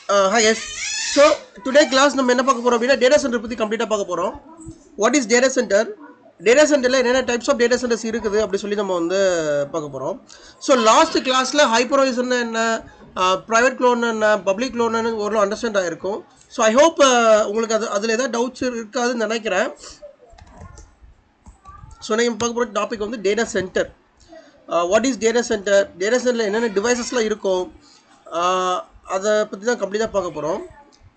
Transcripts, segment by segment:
Hi guys. So today class நம்ம என்ன பார்க்க போறோம் அப்படினா data center பத்தி கம்ப்ளீட்டா பார்க்க போறோம். What is data center? Data centerல என்னென்ன டைப்ஸ் ஆஃப் data centers இருக்குது அப்படி சொல்லி நம்ம வந்து பார்க்க போறோம். So last classல hypervisor என்ன, private cloud என்ன, public cloud என்ன ஓரளவு அண்டர்ஸ்டாண்ட் ஆயிருக்கும். So I hope உங்களுக்கு அதுல ஏதாவது டவுட்ஸ் இருக்காதுன்னு நினைக்கிறேன். So நம்ம பார்க்க போற டாபிக் வந்து data center. What is data center? Data centerல என்னென்ன டிவைசஸ்லாம் இருக்கும் அதை பற்றி தான் கம்ப்ளீட்டாக பார்க்க போகிறோம்.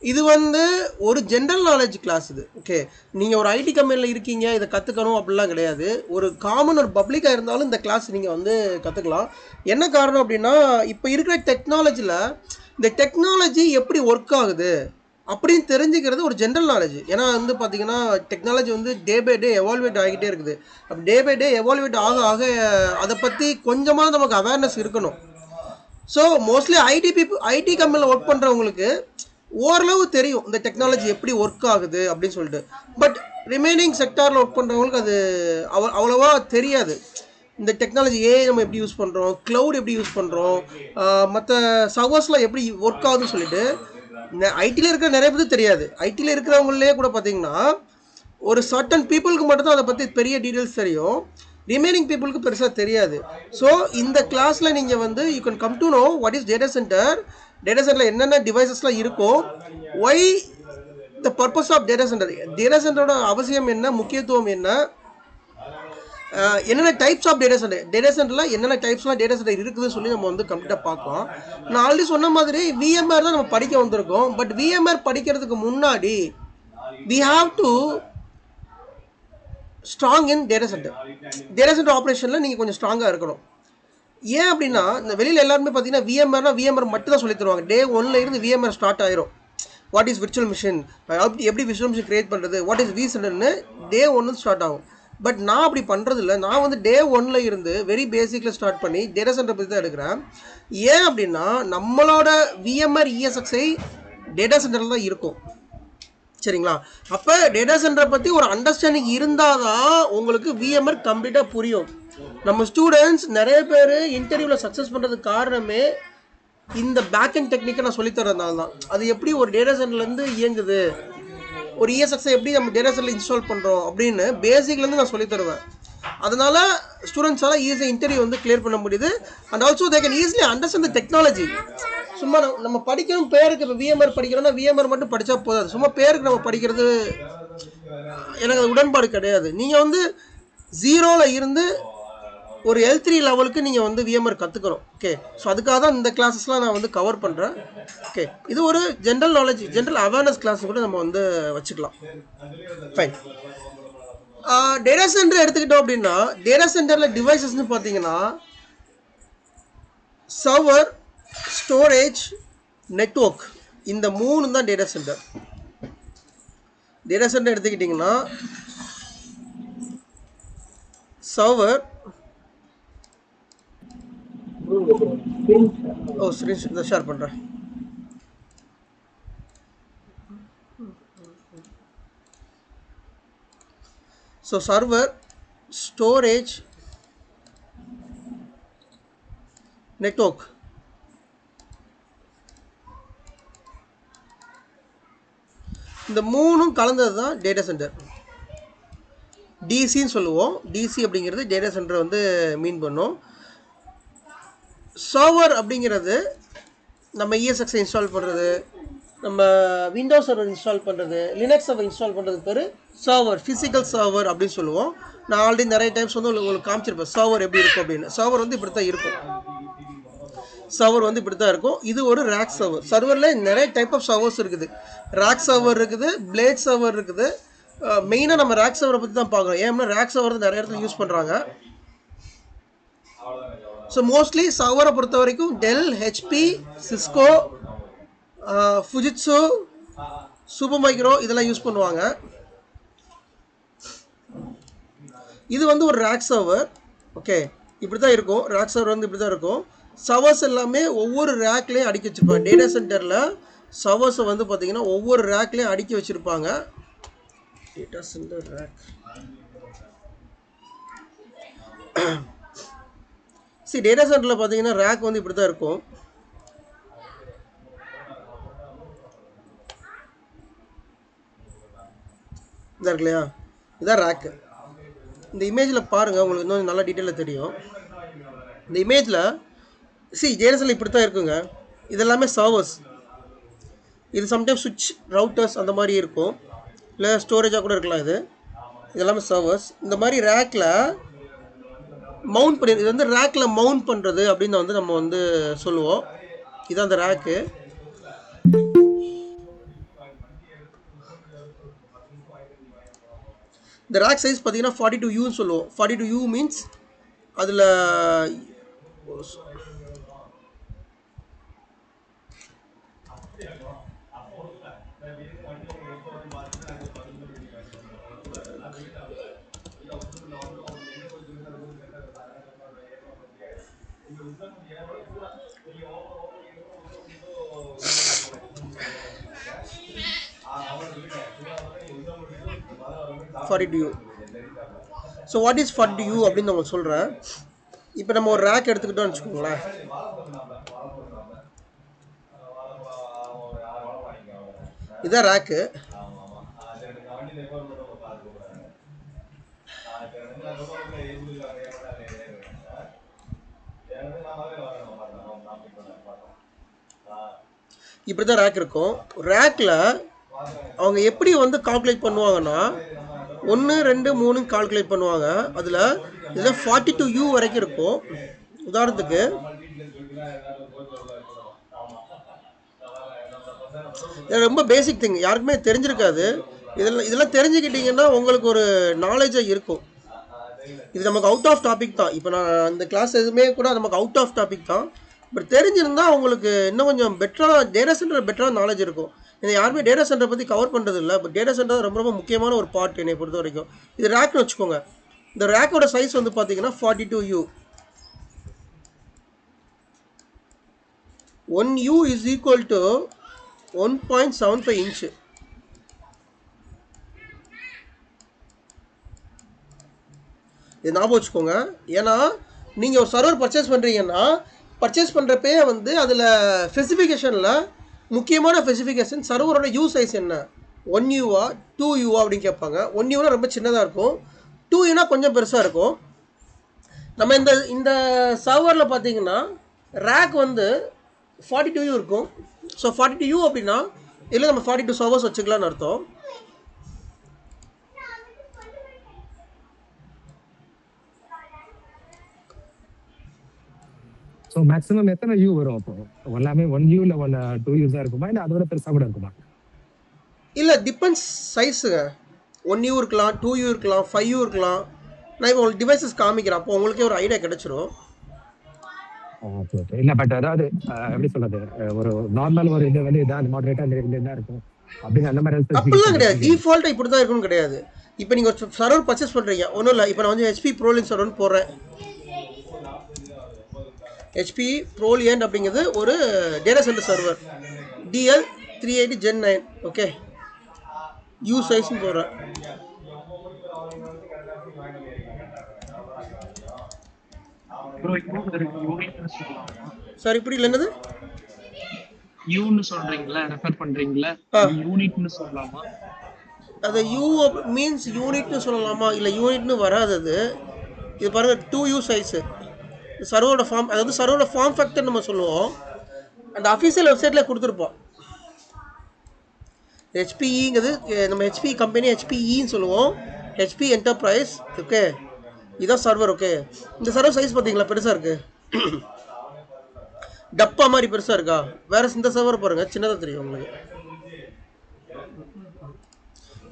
இது வந்து ஒரு ஜென்ரல் நாலேஜ் கிளாஸ். இது ஓகே, நீங்கள் ஒரு ஐடி கம்பெனியில் இருக்கீங்க, இதை கற்றுக்கணும் அப்படிலாம் கிடையாது. ஒரு காமன் ஒரு பப்ளிக்காக இருந்தாலும் இந்த கிளாஸ் நீங்கள் வந்து கற்றுக்கலாம். என்ன காரணம் அப்படின்னா, இப்போ இருக்கிற டெக்னாலஜியில் இந்த டெக்னாலஜி எப்படி ஒர்க் ஆகுது அப்படின்னு தெரிஞ்சுக்கிறது ஒரு ஜென்ரல் நாலேஜ். ஏன்னா வந்து பார்த்தீங்கன்னா டெக்னாலஜி வந்து டே பை டே எவால்வேட் ஆகிட்டே இருக்குது. அப்போ டே பை டே எவால்வேட் ஆக ஆக அதை பற்றி கொஞ்சமாக நமக்கு அவேர்னஸ் இருக்கணும். ஸோ மோஸ்ட்லி ஐடி கம்பெனியில் ஒர்க் பண்ணுறவங்களுக்கு ஓரளவு தெரியும் இந்த டெக்னாலஜி எப்படி ஒர்க் ஆகுது அப்படின்னு சொல்லிட்டு. பட் ரிமைனிங் செக்டாரில் ஒர்க் பண்ணுறவங்களுக்கு அது அவ்வளோவா தெரியாது. இந்த டெக்னாலஜி நம்ம எப்படி யூஸ் பண்ணுறோம், க்ளவுட் எப்படி யூஸ் பண்ணுறோம், மற்ற சர்வர்ஸ்லாம் எப்படி ஒர்க் ஆகுதுன்னு சொல்லிட்டு ஐடியில் இருக்கிற நிறைய பேருக்கு தெரியாது. ஐடியில் இருக்கிறவங்களே கூட பார்த்தீங்கன்னா ஒரு சர்டன் பீப்புளுக்கு மட்டும்தான் அதை பற்றி பெரிய டீட்டெயில்ஸ் தெரியும். ரிமைனிங் பீப்புளுக்கு பெருசாக தெரியாது. ஸோ இந்த கிளாஸில் நீங்கள் வந்து you can come to know what is data center, data சென்டரில் என்னென்ன டிவைசஸ்லாம் இருக்கும், why the purpose of data center, data சென்டரோட அவசியம் என்ன, முக்கியத்துவம் என்ன, என்னென்ன types of data center, data சென்டரில் என்னென்ன டைப்ஸ்லாம் டேட்டா சென்டர் இருக்குதுன்னு சொல்லி நம்ம வந்து கம்ப்ளீட்டாக பார்க்கலாம். நான் ஆல்ரெடி சொன்ன மாதிரி விஎம்ஆர் தான் நம்ம படிக்க வந்திருக்கோம். பட் விஎம்ஆர் படிக்கிறதுக்கு முன்னாடி we have to strong in data center ஆப்ரேஷனில் நீங்கள் கொஞ்சம் ஸ்ட்ராங்காக இருக்கணும். ஏன் அப்படின்னா இந்த வெளியில் எல்லாருமே பார்த்தீங்கன்னா விஎம்ஆர் மட்டும் தான் சொல்லி தருவாங்க. டே 1ல இருந்து விஎம்ஆர் ஸ்டார்ட் ஆயிரும். வாட் இஸ் விர்ச்சுவல் மிஷின், எப்படி விர்ச்சுவல் மிஷின் கிரியேட் பண்ணுறது, வாட் இஸ் விசென்டர்னு டே 1 ஸ்டார்ட் ஆகும். பட் நான் அப்படி பண்ணுறது இல்லை. நான் வந்து டே 1ல இருந்து வெரி பேசிக்கில் ஸ்டார்ட் பண்ணி டேட்டா சென்டர் பற்றி தான் எடுக்கிறேன். ஏன் அப்படின்னா நம்மளோட விஎம்ஆர் இஎஸ்எக்ஸ்ஐ டேட்டா சென்டரில் தான் இருக்கும். சரிங்களா? அப்போ டேட்டா சென்டரை பற்றி ஒரு அண்டர்ஸ்டாண்டிங் இருந்தால் தான் உங்களுக்கு விஎம்ஆர் கம்ப்ளீட்டாக புரியும். நம்ம ஸ்டூடெண்ட்ஸ் நிறைய பேர் இன்டர்வியூவில் சக்ஸஸ் பண்ணுறதுக்கு காரணமே இந்த பேக் அண்ட் டெக்னிக்கை நான் சொல்லித்தரதுனால தான். அது எப்படி ஒரு டேட்டா சென்டர்லேருந்து இயங்குது, ஒரு இஎஸ்எக்ஸை எப்படி நம்ம டேட்டா சென்டரில் இன்ஸ்டால் பண்ணுறோம் அப்படின்னு பேசிக்லேருந்து நான் சொல்லித்தருவேன். அதனால் ஸ்டூடெண்ட்ஸால் ஈஸியாக இன்டர்வியூ வந்து கிளியர் பண்ண முடியுது. And also they can easily understand the technology. சும்மா நம்ம படிக்கணும் பேருக்கு, இப்போ விஎம்ஆர் படிக்கிறோம்னா விஎம்ஆர் மட்டும் படித்தா போதாது. சும்மா பேருக்கு நம்ம படிக்கிறது எனக்கு அது உடன்பாடு கிடையாது. நீங்கள் வந்து 0ல் இருந்து ஒரு L3 லெவலுக்கு நீங்கள் வந்து விஎம்ஆர் கற்றுக்கணும். ஓகே, ஸோ அதுக்காக தான் இந்த கிளாஸஸ்லாம் நான் வந்து கவர் பண்ணுறேன். ஓகே, இது ஒரு general knowledge, general awareness class கூட நம்ம வந்து வச்சுக்கலாம். ஃபைன். டேட்டா சென்டர் எடுத்துக்கிட்டோம் அப்படின்னா டேட்டா சென்டரில் டிவைசஸ்ன்னு பார்த்தீங்கன்னா சர்வர், ஸ்டோரேஜ், நெட்வொர்க், இந்த 3 தான் டேட்டா சென்டர். டேட்டா சென்டர் எடுத்துக்கிட்டிங்கன்னா சர்வர், ஸ்க்ரீன் ஷேர் பண்ணுறேன். ஸோ சர்வர், ஸ்டோரேஜ், நெட்வொர்க், இந்த 3ம் கலந்தது தான் டேட்டா சென்டர். டிசின்னு சொல்லுவோம். டிசி அப்படிங்கிறது டேட்டா சென்டர் வந்து மீன் பண்ணும். சர்வர் அப்படிங்கிறது நம்ம இஎஸ்எக்ஸை இன்ஸ்டால் பண்ணுறது, நம்ம விண்டோஸ் சர்வர் இன்ஸ்டால் பண்ணுறது, லினக்ஸ் சர்வர் இன்ஸ்டால் பண்ணுறது பேர் சர்வர், ஃபிசிக்கல் சர்வர் அப்படின்னு சொல்லுவோம். நான் ஆல்ரெடி நிறைய டைம்ஸ் வந்து உங்களுக்கு காமிச்சிருப்பேன் சர்வர் எப்படி இருக்கும் அப்படின்னு. சர்வர் வந்து இப்படி தான் இருக்கும். சர்வர் வந்து இப்படி தான் இருக்கும். இது ஒரு ரேக் சர்வர். சர்வரில் நிறைய டைப் ஆஃப் சர்வர்ஸ் இருக்குது. ரேக் சர்வர் இருக்குது, பிளேட் சர்வர் இருக்குது. மெயினாக நம்ம ரேக் சர்வரை பற்றி தான் பார்க்குறோம். ஏன்னா ரேக் சர்வர் தான் நிறைய இடத்துல யூஸ் பண்ணுறாங்க. ஸோ மோஸ்ட்லி சர்வரை பொறுத்த வரைக்கும் Dell, HP, Cisco, Fujitsu, super micro இதெல்லாம் யூஸ் பண்ணுவாங்க. இது வந்து ஒரு ரேக் சர்வர். ஓகே, இப்படி தான் இருக்கும். ரேக் சர்வர் வந்து இப்படி தான் இருக்கும். சர்வர்ஸ் எல்லாமே ஒவ்வொரு ரேக்லேயும் அடுக்கி வச்சுருப்பாங்க. டேட்டா சென்டரில் சர்வர்ஸை வந்து பார்த்தீங்கன்னா ஒவ்வொரு ரேக்லேயும் அடுக்கி வச்சுருப்பாங்க. Data centre rack. டேட்டா சென்டரில் பார்த்தீங்கன்னா ரேக் வந்து இப்படி தான் இருக்கும். இதாக இருக்கு இல்லையா, இதான் ரேக்கு. இந்த இமேஜில் பாருங்கள், உங்களுக்கு இன்னும் நல்லா டீட்டெயிலாக தெரியும். இந்த இமேஜில் ஜேஎஸ்எல் இப்படி தான் இருக்குங்க. இதெல்லாமே சர்வர்ஸ். இது சம்டைம்ஸ் சுவிட்ச் ரவுட்டர்ஸ் அந்த மாதிரி இருக்கும், இல்லை ஸ்டோரேஜாக கூட இருக்கலாம். இதெல்லாமே சர்வர்ஸ். இந்த மாதிரி ரேக்கில் மவுண்ட் பண்ணி, இது வந்து ரேக்கில் மவுண்ட் பண்ணுறது அப்படின்னு வந்து நம்ம வந்து சொல்லுவோம். இதுதான் அந்த ரேக்கு. இந்த ரேக் சைஸ் பார்த்தீங்கன்னா 42U சொல்லுவோம். 42U மீன்ஸ் அதில் ஸோ வாட் இஸ் 42U அப்படின்னு நான் சொல்கிறேன். இப்போ நம்ம ஒரு ரேக் எடுத்துக்கிட்டோம்னு வச்சுக்கோங்களேன். இதான் ரேக்கு. இப்படி தான் ரேக் இருக்கும். ரேக்கில் அவங்க எப்படி வந்து கால்குலேட் பண்ணுவாங்கன்னா 1 2 3 கால்குலேட் பண்ணுவாங்க. அதில் இதில் 42U வரைக்கும் இருக்கும். உதாரணத்துக்கு ரொம்ப பேசிக் திங், யாருக்குமே தெரிஞ்சிருக்காது. இதெல்லாம் தெரிஞ்சுக்கிட்டிங்கன்னா உங்களுக்கு ஒரு நாலேஜாக இருக்கும். இது நமக்கு அவுட் ஆஃப் டாபிக் தான். இப்போ நான் அந்த கிளாஸ் எதுவுமே கூட நமக்கு அவுட் ஆஃப் டாபிக் தான். பட் தெரிஞ்சிருந்தால் உங்களுக்கு இன்னும் கொஞ்சம் பெட்டராக டேட்டா சென்டர் பெட்டராக நாலேஜ் இருக்கும். இதை யாருமே டேட்டா சென்டரை பற்றி கவர் பண்ணுறது இல்லை. பட் டேட்டா சென்டர் ரொம்ப ரொம்ப முக்கியமான ஒரு பார்ட் என்னை பொறுத்த வரைக்கும். இது ரேக்னு வச்சுக்கோங்க. இந்த ரேக்கோட சைஸ் வந்து பார்த்தீங்கன்னா 42U. 1U is equal to 1.75 inch. இது ஞாபகம் வச்சுக்கோங்க. ஏன்னா நீங்கள் ஒரு சர்வர் பர்ச்சேஸ் பண்ணுறீங்கன்னா பர்ச்சேஸ் பண்ணுறப்பே வந்து அதில் ஸ்பெசிஃபிகேஷனில் முக்கியமான ஸ்பெசிஃபிகேஷன் சர்வரோட யூ சைஸ் என்ன, 1Uவா 2Uவா அப்படின்னு கேட்பாங்க. 1Uனா ரொம்ப சின்னதாக இருக்கும், 2Uனா கொஞ்சம் பெருசாக இருக்கும். நம்ம இந்த சர்வரில் பார்த்தீங்கன்னா ரேக் வந்து 42U இருக்கும். ஸோ 42U அப்படின்னா இதில் நம்ம 42 சர்வர்ஸ் வச்சுக்கலான்னு அர்த்தம். ஸோ மேக்ஸிமம் எத்தனை யூ வரும்? அப்போ எல்லாமே 1U இல்லை 2U தான் இருக்குமா, இல்லை அதோட பெருசாக கூட இருக்குமா? இல்லை, டிபெண்ட்ஸ் சைஸுங்க. 1U இருக்கலாம், 2U இருக்கலாம், 5U இருக்கலாம். நான் இப்போ உங்களுக்கு டிவைசஸ் காமிக்கிறேன், அப்போ உங்களுக்கே ஒரு ஐடியா கிடைச்சிரும். Okay okay. இல்லை பட் அதாவது எப்படி சொல்றது, ஒரு நார்மல் ஒரு இது வந்து இதான் மாடரேட்டாக தான் இருக்கும் அப்படின்னு அந்த மாதிரி அப்படிலாம் கிடையாது. டிஃபால்ட்டாக இப்படி தான் இருக்குன்னு கிடையாது. இப்போ நீங்கள் ஒரு சர்வர் பர்ச்சேஸ் பண்ணுறீங்க, ஒன்றும் இல்லை. இப்போ நான் வந்து HP ProLiant சர்வர்னு போடுறேன். HP ProLiant அப்படிங்கிறது ஒரு data center server, DL380 Gen 9. Okay, U சைஸ்ன்னு போடுறேன். சார் இப்படி இல்லை, என்னது யூன்னு சொல்றீங்களா, ரெஃபர் பண்றீங்களா? யூனிட்னு சொல்லலாமா? அது யூ மீன்ஸ் யூனிட்னு சொல்லலாமா? இல்லை யூனிட்னு வராது. இது பாருங்கள், 2U சைஸு. சர்வரோட ஃபார்ம், அதாவது சர்வரோட ஃபார்ம் ஃபேக்டர் நம்ம சொல்லுவோம். அந்த அஃபீஷியல் வெப்சைட்டில் கொடுத்துருப்போம். HPEங்கிறது நம்ம HP கம்பெனி HPEன்னு சொல்லுவோம், HP என்டர்பிரைஸ். ஓகே, இதுதான் சர்வர். ஓகே, இந்த சர்வர் சைஸ் பார்த்தீங்களா, பெருசாக இருக்குது, டப்பா மாதிரி பெருசாக இருக்கா? வேறு இந்த சர்வர் பாருங்கள், சின்னதாக தெரியும் உங்களுக்கு.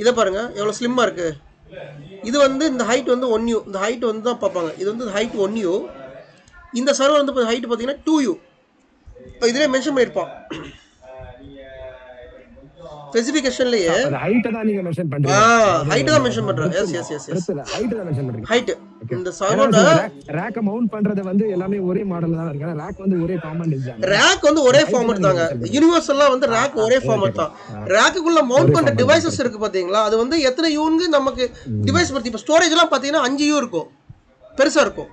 இதை பாருங்கள் எவ்வளோ ஸ்லிம்மாக இருக்குது. இது வந்து இந்த ஹைட் வந்து 1U, இந்த ஹைட் வந்து தான் பார்ப்பாங்க. இது வந்து ஹைட் 1U. இந்த சர்வர் வந்து ஹைட் பார்த்தீங்கன்னா 2U. இப்போ இதிலே மென்ஷன் பண்ணியிருப்பான் ஸ்பெசிஃபிகேஷன்லயே. ஹைட் தான் நீங்க மென்ஷன் பண்றீங்க. ஹைட் தான் மென்ஷன் பண்றேன். எஸ் ஹைட் தான் மென்ஷன் பண்றீங்க. ஹைட் இந்த சர்வரோட ரேக் மவுண்ட் பண்றது வந்து எல்லாமே ஒரே மாடல்ல தான் இருக்கு. ரேக் வந்து ஒரே காமன் டிசைன். ரேக் வந்து ஒரே ஃபார்மட் தாங்க. யுனிவர்சலா வந்து ரேக் ஒரே ஃபார்மட் தான். ரேக்குக்குள்ள மவுண்ட் பண்ற டிவைசஸ் இருக்கு பாத்தீங்களா, அது வந்து எத்தனை யூன்னு நமக்கு டிவைஸ் பத்தி. இப்போ ஸ்டோரேஜ் எல்லாம் பாத்தீங்கன்னா 5U இருக்கும், பெருசா இருக்கும்.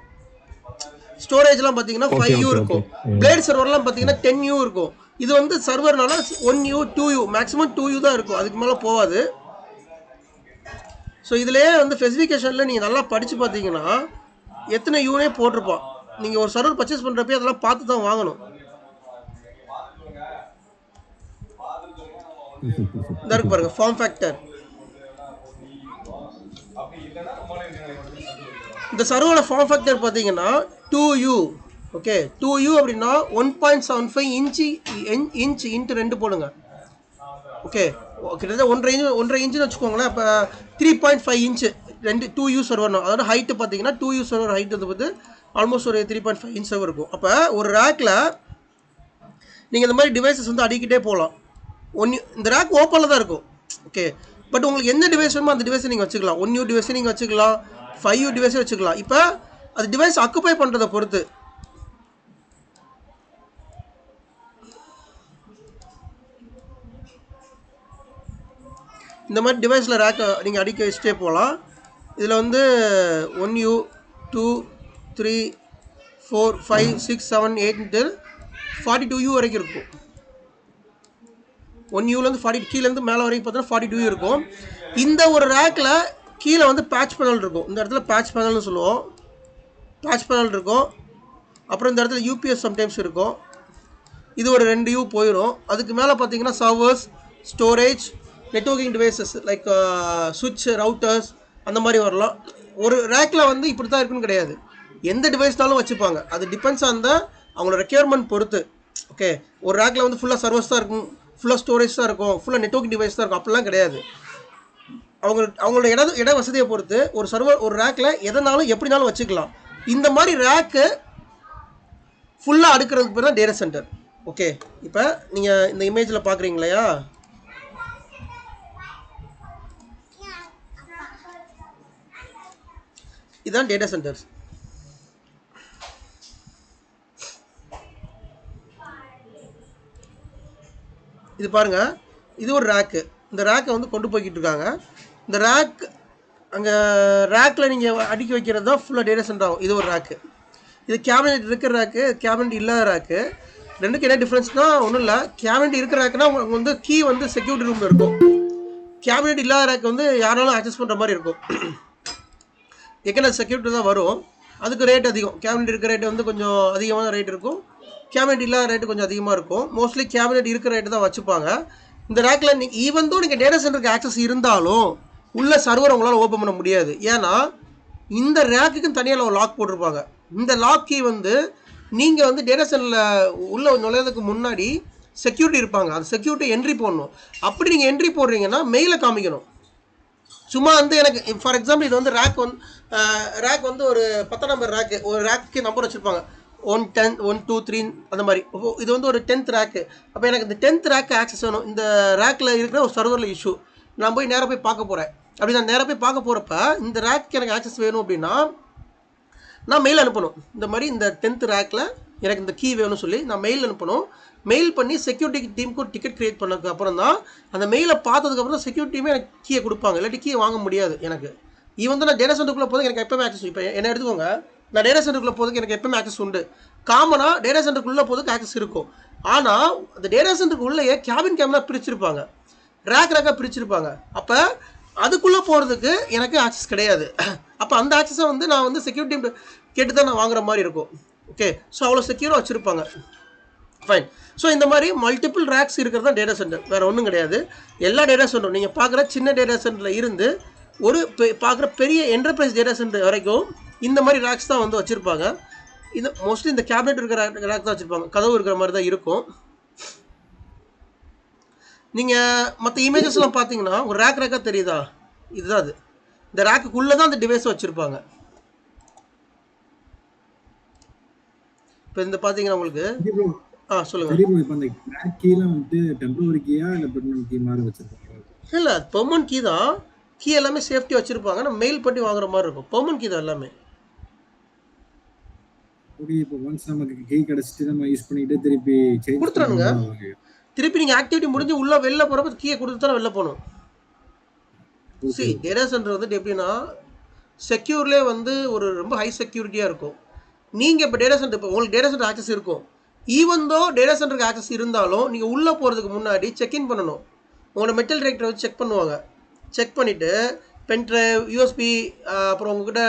ஸ்டோரேஜ்லாம் பார்த்தீங்கன்னா 5U இருக்கும். பிளேட் சர்வர்லாம் பார்த்தீங்கன்னா 10U இருக்கும். இது வந்து சர்வர்னால 1U 2U மேக்ஸிமம் 2U தான் இருக்கும், அதுக்கு மேலே போகாது. ஸோ இதிலே வந்து ஸ்பெசிஃபிகேஷனில் நீங்கள் நல்லா படித்து பார்த்தீங்கன்னா எத்தனை யூனே போட்டிருப்பான். நீங்கள் ஒரு சர்வர் பர்ச்சேஸ் பண்ணுறப்பே அதெல்லாம் பார்த்து தான் வாங்கணும். இந்த இருக்கு பாருங்க ஃபார்ம் ஃபேக்டர். இந்த சர்வரோட ஃபார்ம் ஃபேக்டர் பார்த்தீங்கன்னா 2U. ஓகே 2U அப்படின்னா 1.75 இன்ச் இன்ட்டு 2 போடுங்க. ஓகே கிட்டத்தட்ட 1.5 இன்ச்சுன்னு வச்சுக்கோங்களேன். இப்போ 3.5 இன்ச்சு 2U சர்வர்னா அதோட ஹைட்டு பார்த்தீங்கன்னா 2U சர்வர் ஹைட் வந்து பார்த்து ஆல்மோஸ்ட் ஒரு 3.5 இன்ச் சர்வர் இருக்கும். அப்போ ஒரு ரேக்கில் நீங்கள் இந்த மாதிரி டிவைசஸ் வந்து அடிக்கிட்டே போகலாம். இந்த ரேக் ஓப்பனில் தான் இருக்கும். ஓகே பட் உங்களுக்கு எந்த டிவைஸ் வேணுமோ அந்த டிவைஸை நீங்கள் வச்சுக்கலாம். 1U டிவைஸை நீங்கள் வச்சுக்கலாம், 5U டிவைஸை வச்சுக்கலாம். இப்போ அது டிவைஸ் அக்குபை பண்ணுறதை பொறுத்து. இந்த மாதிரி டிவைஸில் ரேக்கை நீங்கள் அடிக்க வச்சுட்டே போகலாம். இதில் வந்து 1U 2 3 4 5 6 7 8 42U வரைக்கும் இருக்கும். 1Uலேருந்து 40 கீழேருந்து மேலே வரைக்கும் பார்த்தீங்கன்னா 42U இருக்கும். இந்த ஒரு ரேக்கில் கீழே வந்து பேட்ச் பேனல் இருக்கும். இந்த இடத்துல பேட்ச் பேனல்னு சொல்லுவோம். பேட்ச் பேனல் இருக்கும். அப்புறம் இந்த இடத்துல யூபிஎஸ் சம்டைம்ஸ் இருக்கும். இது ஒரு 2U போயிடும். அதுக்கு மேலே பார்த்தீங்கன்னா servers, storage, networking devices like சுவிட்ச், ரவுட்டர்ஸ் அந்த மாதிரி வரலாம். ஒரு ரேக்கில் வந்து இப்படி தான் இருக்குன்னு கிடையாது. எந்த டிவைஸ்னாலும் வச்சுப்பாங்க. அது டிபெண்ட்ஸ் ஆன் அவங்களோட ரெக்யர்மெண்ட் பொறுத்து. ஓகே ஒரு ரேக்கில் வந்து ஃபுல்லாக சர்வர்ஸ் தான் இருக்கும், ஃபுல்லாக ஸ்டோரேஜ் தான் இருக்கும், ஃபுல்லாக நெட்வொர்க் டிவைஸ் தான் இருக்கும். அப்படிலாம் கிடையாது. அவங்களோட இட வசதியை பொறுத்து ஒரு சர்வர் ஒரு ரேக்கில் எதனாலும் எப்படினாலும் வச்சுக்கலாம். இந்த மாதிரி ரேக்கு ஃபுல்லாக அடுக்கிறதுக்கு பேர் தான் டேட்டா சென்டர். ஓகே இப்போ நீங்கள் இந்த இமேஜில் பார்க்குறீங்க இல்லையா, இதுதான் டேட்டா சென்டர்ஸ். இது பாருங்க, இது ஒரு ரேக்கு. இந்த ரேக்கை வந்து கொண்டு போய்கிட்டு இருக்காங்க. இந்த ரேக் அங்கே ரேக்கில் நீங்கள் அடுக்கி வைக்கிறது தான் ஃபுல்லாக டேட்டா சென்டர் ஆகும். இது ஒரு ரேக்கு. இது கேபினெட் இருக்கிற ரேக்கு, கேபினெட் இல்லாத ரேக்கு. ரெண்டுக்கு என்ன டிஃப்ரென்ஸ்னால் ஒன்றும் இல்லை. கேபினெட் இருக்கிற ரேக்குனா உங்களுக்கு வந்து கீ வந்து செக்யூரிட்டி ரூமில் இருக்கும். கேபினெட் இல்லாத ரேக்கு வந்து யாராலும் அக்சஸ் பண்ணுற மாதிரி இருக்கும். எக்கன செக்யூரிட்டி தான் வரும். அதுக்கு ரேட் அதிகம். கேபினெட் இருக்கிற ரேட்டு வந்து கொஞ்சம் அதிகமான ரேட் இருக்கும். கேபினெட் இல்லாத ரேட்டு கொஞ்சம் அதிகமாக இருக்கும். மோஸ்ட்லி கேபினெட் இருக்கிற ரேட்டு தான் வச்சுப்பாங்க. இந்த ரேக்கில் ஈவன் தோ நீங்கள் டேட்டா சென்டருக்கு ஆக்சஸ் இருந்தாலும் உள்ள சர்வர் உங்களால் ஓப்பன் பண்ண முடியாது. ஏன்னா இந்த ரேக்குக்குன்னு தனியாக ஒரு லாக் போட்டிருப்பாங்க. இந்த லாக் கீ வந்து நீங்கள் வந்து டேட்டா சென்டரில் உள்ள நுழையிறதுக்கு முன்னாடி செக்யூரிட்டி இருப்பாங்க. அந்த செக்யூரிட்டி என்ட்ரி போடணும். அப்படி நீங்கள் என்ட்ரி போடுறீங்கன்னா மெயிலில் காமிக்கணும். சும்மா வந்து எனக்கு ஃபார் எக்ஸாம்பிள் இது வந்து ரேக் வந்து ஒரு 10 நம்பர் ரேக்கு. ஒரு ரேக்கு நம்பர் வச்சுருப்பாங்க 1 10 1 2 3 அந்த மாதிரி. இது வந்து ஒரு 10th ரேக்கு. அப்போ எனக்கு இந்த 10th ரேக்கு ஆக்சஸ் வேணும். இந்த ரேக்கில் இருக்கிற ஒரு சர்வரில் இஷ்யூ. நான் போய் நேராக போய் பார்க்க போகிறேன். அப்படி நான் நேராக போய் பார்க்க போகிறப்ப இந்த ரேக்கு எனக்கு ஆக்சஸ் வேணும் அப்படின்னா நான் மெயில் அனுப்பணும். இந்த மாதிரி இந்த 10th ரேக்கில் எனக்கு இந்த கீ வேணும்னு சொல்லி நான் மெயில் அனுப்பணும். மெயில் பண்ணி செக்யூரிட்டி டீமுக்கு ஒரு டிக்கெட் க்ரியேட் பண்ணதுக்கு அப்புறம் தான் அந்த மெயிலை பார்த்ததுக்கப்புறம் தான் செக்யூரிட்டி டீமே எனக்கு கீயை கொடுப்பாங்க. இல்லாட்டி கீயை வாங்க முடியாது எனக்கு. ஈவன் தான் நான் டேட்டா சென்டருக்குள்ளே போதும் எனக்கு எப்பவுமே ஆக்சஸ். இப்போ என்ன எடுத்துக்கோங்க, நான் டேட்டா சென்டருக்குள்ளே போதுக்கு எனக்கு எப்பவுமே ஆக்சஸ் உண்டு. காமனாக டேட்டா சென்டருக்குள்ளே போதுக்கு ஆக்சஸ் இருக்கும். ஆனால் அந்த டேட்டா சென்டருக்குள்ளேயே கேபின் பிரிச்சிருப்பாங்க, ரேக்காக பிரிச்சிருப்பாங்க. அப்போ அதுக்குள்ளே போகிறதுக்கு எனக்கு ஆக்சஸ் கிடையாது. அப்போ அந்த ஆக்சஸை வந்து நான் வந்து செக்யூரிட்டி கேட்டு தான் நான் வாங்குற மாதிரி இருக்கும். ஓகே ஸோ அவ்வளோ செக்யூராக வச்சுருப்பாங்க. ஃபைன். ஸோ இந்த மாதிரி மல்டிபிள் ரேக்ஸ் இருக்கிறது தான் டேட்டா சென்டர். வேறு ஒன்றும் கிடையாது. எல்லா டேட்டா சென்டரும் நீங்கள் பார்க்குற சின்ன டேட்டா சென்டரில் இருந்து ஒரு பார்க்குற பெரிய என்டர்பிரைஸ் டேட்டா சென்டர் வரைக்கும் இந்த மாதிரி ரேக்ஸ் தான் வந்து வச்சுருப்பாங்க. இது மோஸ்ட்லி இந்த கேபினெட் இருக்கிற ரேக் தான் வச்சுருப்பாங்க. கதவு இருக்கிற மாதிரி தான் இருக்கும். நீங்கள் மற்ற இமேஜஸ்லாம் பார்த்தீங்கன்னா ஒரு ரேக்காக தெரியுதா? இதுதான் அது. இந்த ரேக்குள்ளே தான் அந்த டிவைஸை வச்சுருப்பாங்க. இப்போ இந்த பார்த்தீங்கன்னா உங்களுக்கு சொல்லுங்க. இல்லை பெர்மனன்ட் கீ தான். கீ எல்லாமே சேஃப்டி வச்சுருப்பாங்க. நம்ம மெயில் பண்ணி வாங்குற மாதிரி இருக்கும். பெர்மனன்ட் கீ தான் எல்லாமே. கொடுத்துறானுங்க. திருப்பி நீங்கள் ஆக்டிவிட்டி முடிஞ்சு உள்ள வெளில போகிறப்ப கீயை கொடுத்து தான் வெளில போகணும். டேட்டா சென்டர் வந்து எப்படின்னா செக்யூர்லேயே வந்து ஒரு ரொம்ப ஹை செக்யூரிட்டியாக இருக்கும். நீங்கள் இப்போ டேட்டா சென்டர் இப்போ உங்களுக்கு டேட்டா சென்டர் ஆக்சஸ் இருக்கும். ஈவன் தோ டேட்டா சென்டருக்கு ஆக்சஸ் இருந்தாலும் நீங்கள் உள்ளே போகிறதுக்கு முன்னாடி செக்இன் பண்ணணும். உங்களோட மெட்டல் டிடெக்டரை வச்சு செக் பண்ணுவாங்க. செக் பண்ணிவிட்டு பென் ட்ரைவ், யூஎஸ்பி, அப்புறம் உங்ககிட்ட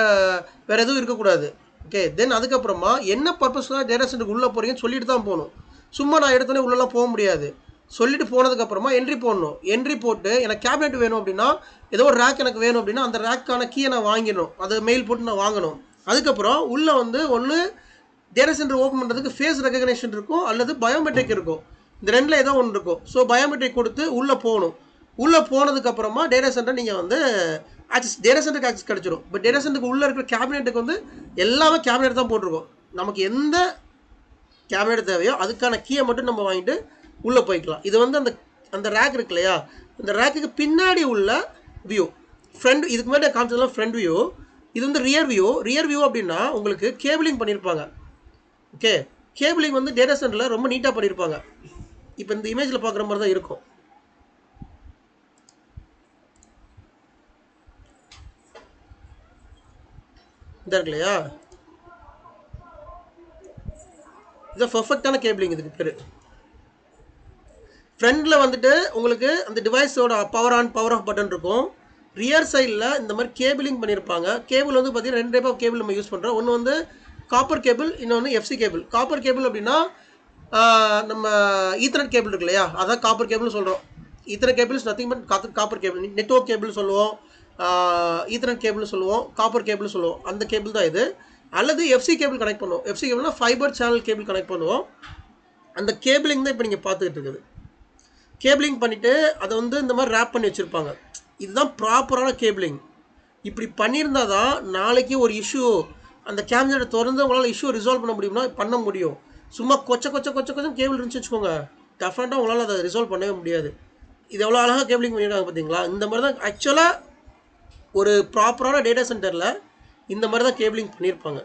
வேறு எதுவும் இருக்கக்கூடாது. ஓகே, தென் அதுக்கப்புறமா என்ன பர்பஸ்க்காக டேட்டா சென்டருக்கு உள்ளே போகிறீங்கன்னு சொல்லிட்டு தான் போகணும். சும்மா நான் எடுத்தோடனே உள்ளெல்லாம் போக முடியாது. சொல்லிட்டு போனதுக்கப்புறமா என்ட்ரி போடணும். என்ட்ரி போட்டு எனக்கு கேபினெட் வேணும் அப்படின்னா, ஏதோ ஒரு ரேக் எனக்கு வேணும் அப்படின்னா அந்த ரேக்கான கீயை நான் வாங்கிடணும். அதை மெயில் போட்டு நான் வாங்கணும். அதுக்கப்புறம் உள்ளே வந்து ஒன்று டேட்டா சென்டர் ஓப்பன் பண்ணுறதுக்கு ஃபேஸ் ரெகக்னேஷன் இருக்கும், அல்லது பயோமெட்ரிக் இருக்கும். இந்த ரெண்டில் ஏதோ ஒன்று இருக்கும். ஸோ பயோமெட்ரிக் கொடுத்து உள்ளே போகணும். உள்ளே போனதுக்கப்புறமா டேட்டா சென்டர் நீங்கள் வந்து ஆக்சஸ், டேட்டா சென்டருக்கு ஆக்சஸ் கிடச்சிடும். பட் டேட்டா சென்டருக்கு உள்ளே இருக்கிற கேபினெட்டுக்கு வந்து எல்லாமே கேபினெட் தான் போட்டிருக்கோம். நமக்கு எந்த கேபினெட் தேவையோ அதுக்கான கீயை மட்டும் நம்ம வாங்கிட்டு உள்ளே போய்க்கலாம். இது வந்து அந்த ரேக் இருக்கு இல்லையா, அந்த ரேக்குக்கு பின்னாடி உள்ள வியூ. ஃப்ரண்ட், இதுக்கு மேலே காமிச்சதெல்லாம் ஃப்ரண்ட் வியூ. இது வந்து ரியர் வியூ. ரியர் வியூ அப்படின்னா உங்களுக்கு கேபிளிங் பண்ணியிருப்பாங்க. ஓகே, கேபிளிங் வந்து டேட்டா சென்டரில் ரொம்ப நீட்டாக பண்ணியிருப்பாங்க. இப்போ இந்த இமேஜில் பார்க்குற மாதிரி தான் இருக்கும். இந்த இருக்கு இல்லையா, இது பர்ஃபெக்டான கேபிளிங். இதுக்கு பேர் ஃப்ரண்டில் வந்துட்டு உங்களுக்கு அந்த டிவைஸோட power on power off button இருக்கும். ரியர் சைடில் இந்த மாதிரி கேபிளிங் பண்ணியிருப்பாங்க. கேபிள் வந்து பார்த்தீங்கன்னா 2 டைப் ஆஃப் கேபிள் நம்ம யூஸ் பண்ணுறோம். ஒன்று வந்து காப்பர் கேபிள், இன்னொன்று எஃப்சி கேபிள். காப்பர் கேபிள் அப்படின்னா நம்ம ஈத்தர்நெட் கேபிள் இருக்கு இல்லையா, அதான் காப்பர் கேபிள்னு சொல்கிறோம். Ethernet cable is nothing but copper cable. Network cable சொல்லுவோம், ஈத்தர்நெட் கேபிள்னு சொல்லுவோம், காப்பர் கேபிள்னு சொல்லுவோம். அந்த கேபிள் தான் இது. அல்லது எஃப்சி கேபிள் கனெக்ட் பண்ணுவோம். எஃப்சி கேபிள்னா ஃபைபர் சேனல் கேபிள் கனெக்ட் பண்ணுவோம். அந்த கேபிளிங் தான் இப்போ நீங்கள் பார்த்துக்கிட்டு இருக்குது. கேபிளிங் பண்ணிவிட்டு அதை வந்து இந்த மாதிரி ரேப் பண்ணி வச்சுருப்பாங்க. இதுதான் ப்ராப்பரான கேபிளிங். இப்படி பண்ணியிருந்தால் தான் நாளைக்கு ஒரு இஷ்யூ அந்த கேபினெட்டை திறந்து உங்களால் இஷ்யூ ரிசால்வ் பண்ண முடியும்னா பண்ண முடியும். சும்மா கொச்சம் கேபிள் இருந்துச்சு வச்சுக்கோங்க, டெஃபினட்டாக உங்களால் அதை ரிசால்வ் பண்ணவே முடியாது. இது எவ்வளோ அழகாக கேபிளிங் பண்ணியிருக்காங்க பார்த்தீங்களா. இந்த மாதிரி தான் ஆக்சுவலாக ஒரு ப்ராப்பரான டேட்டா சென்டரில் இந்த மாதிரி தான் கேபிளிங் பண்ணியிருப்பாங்க.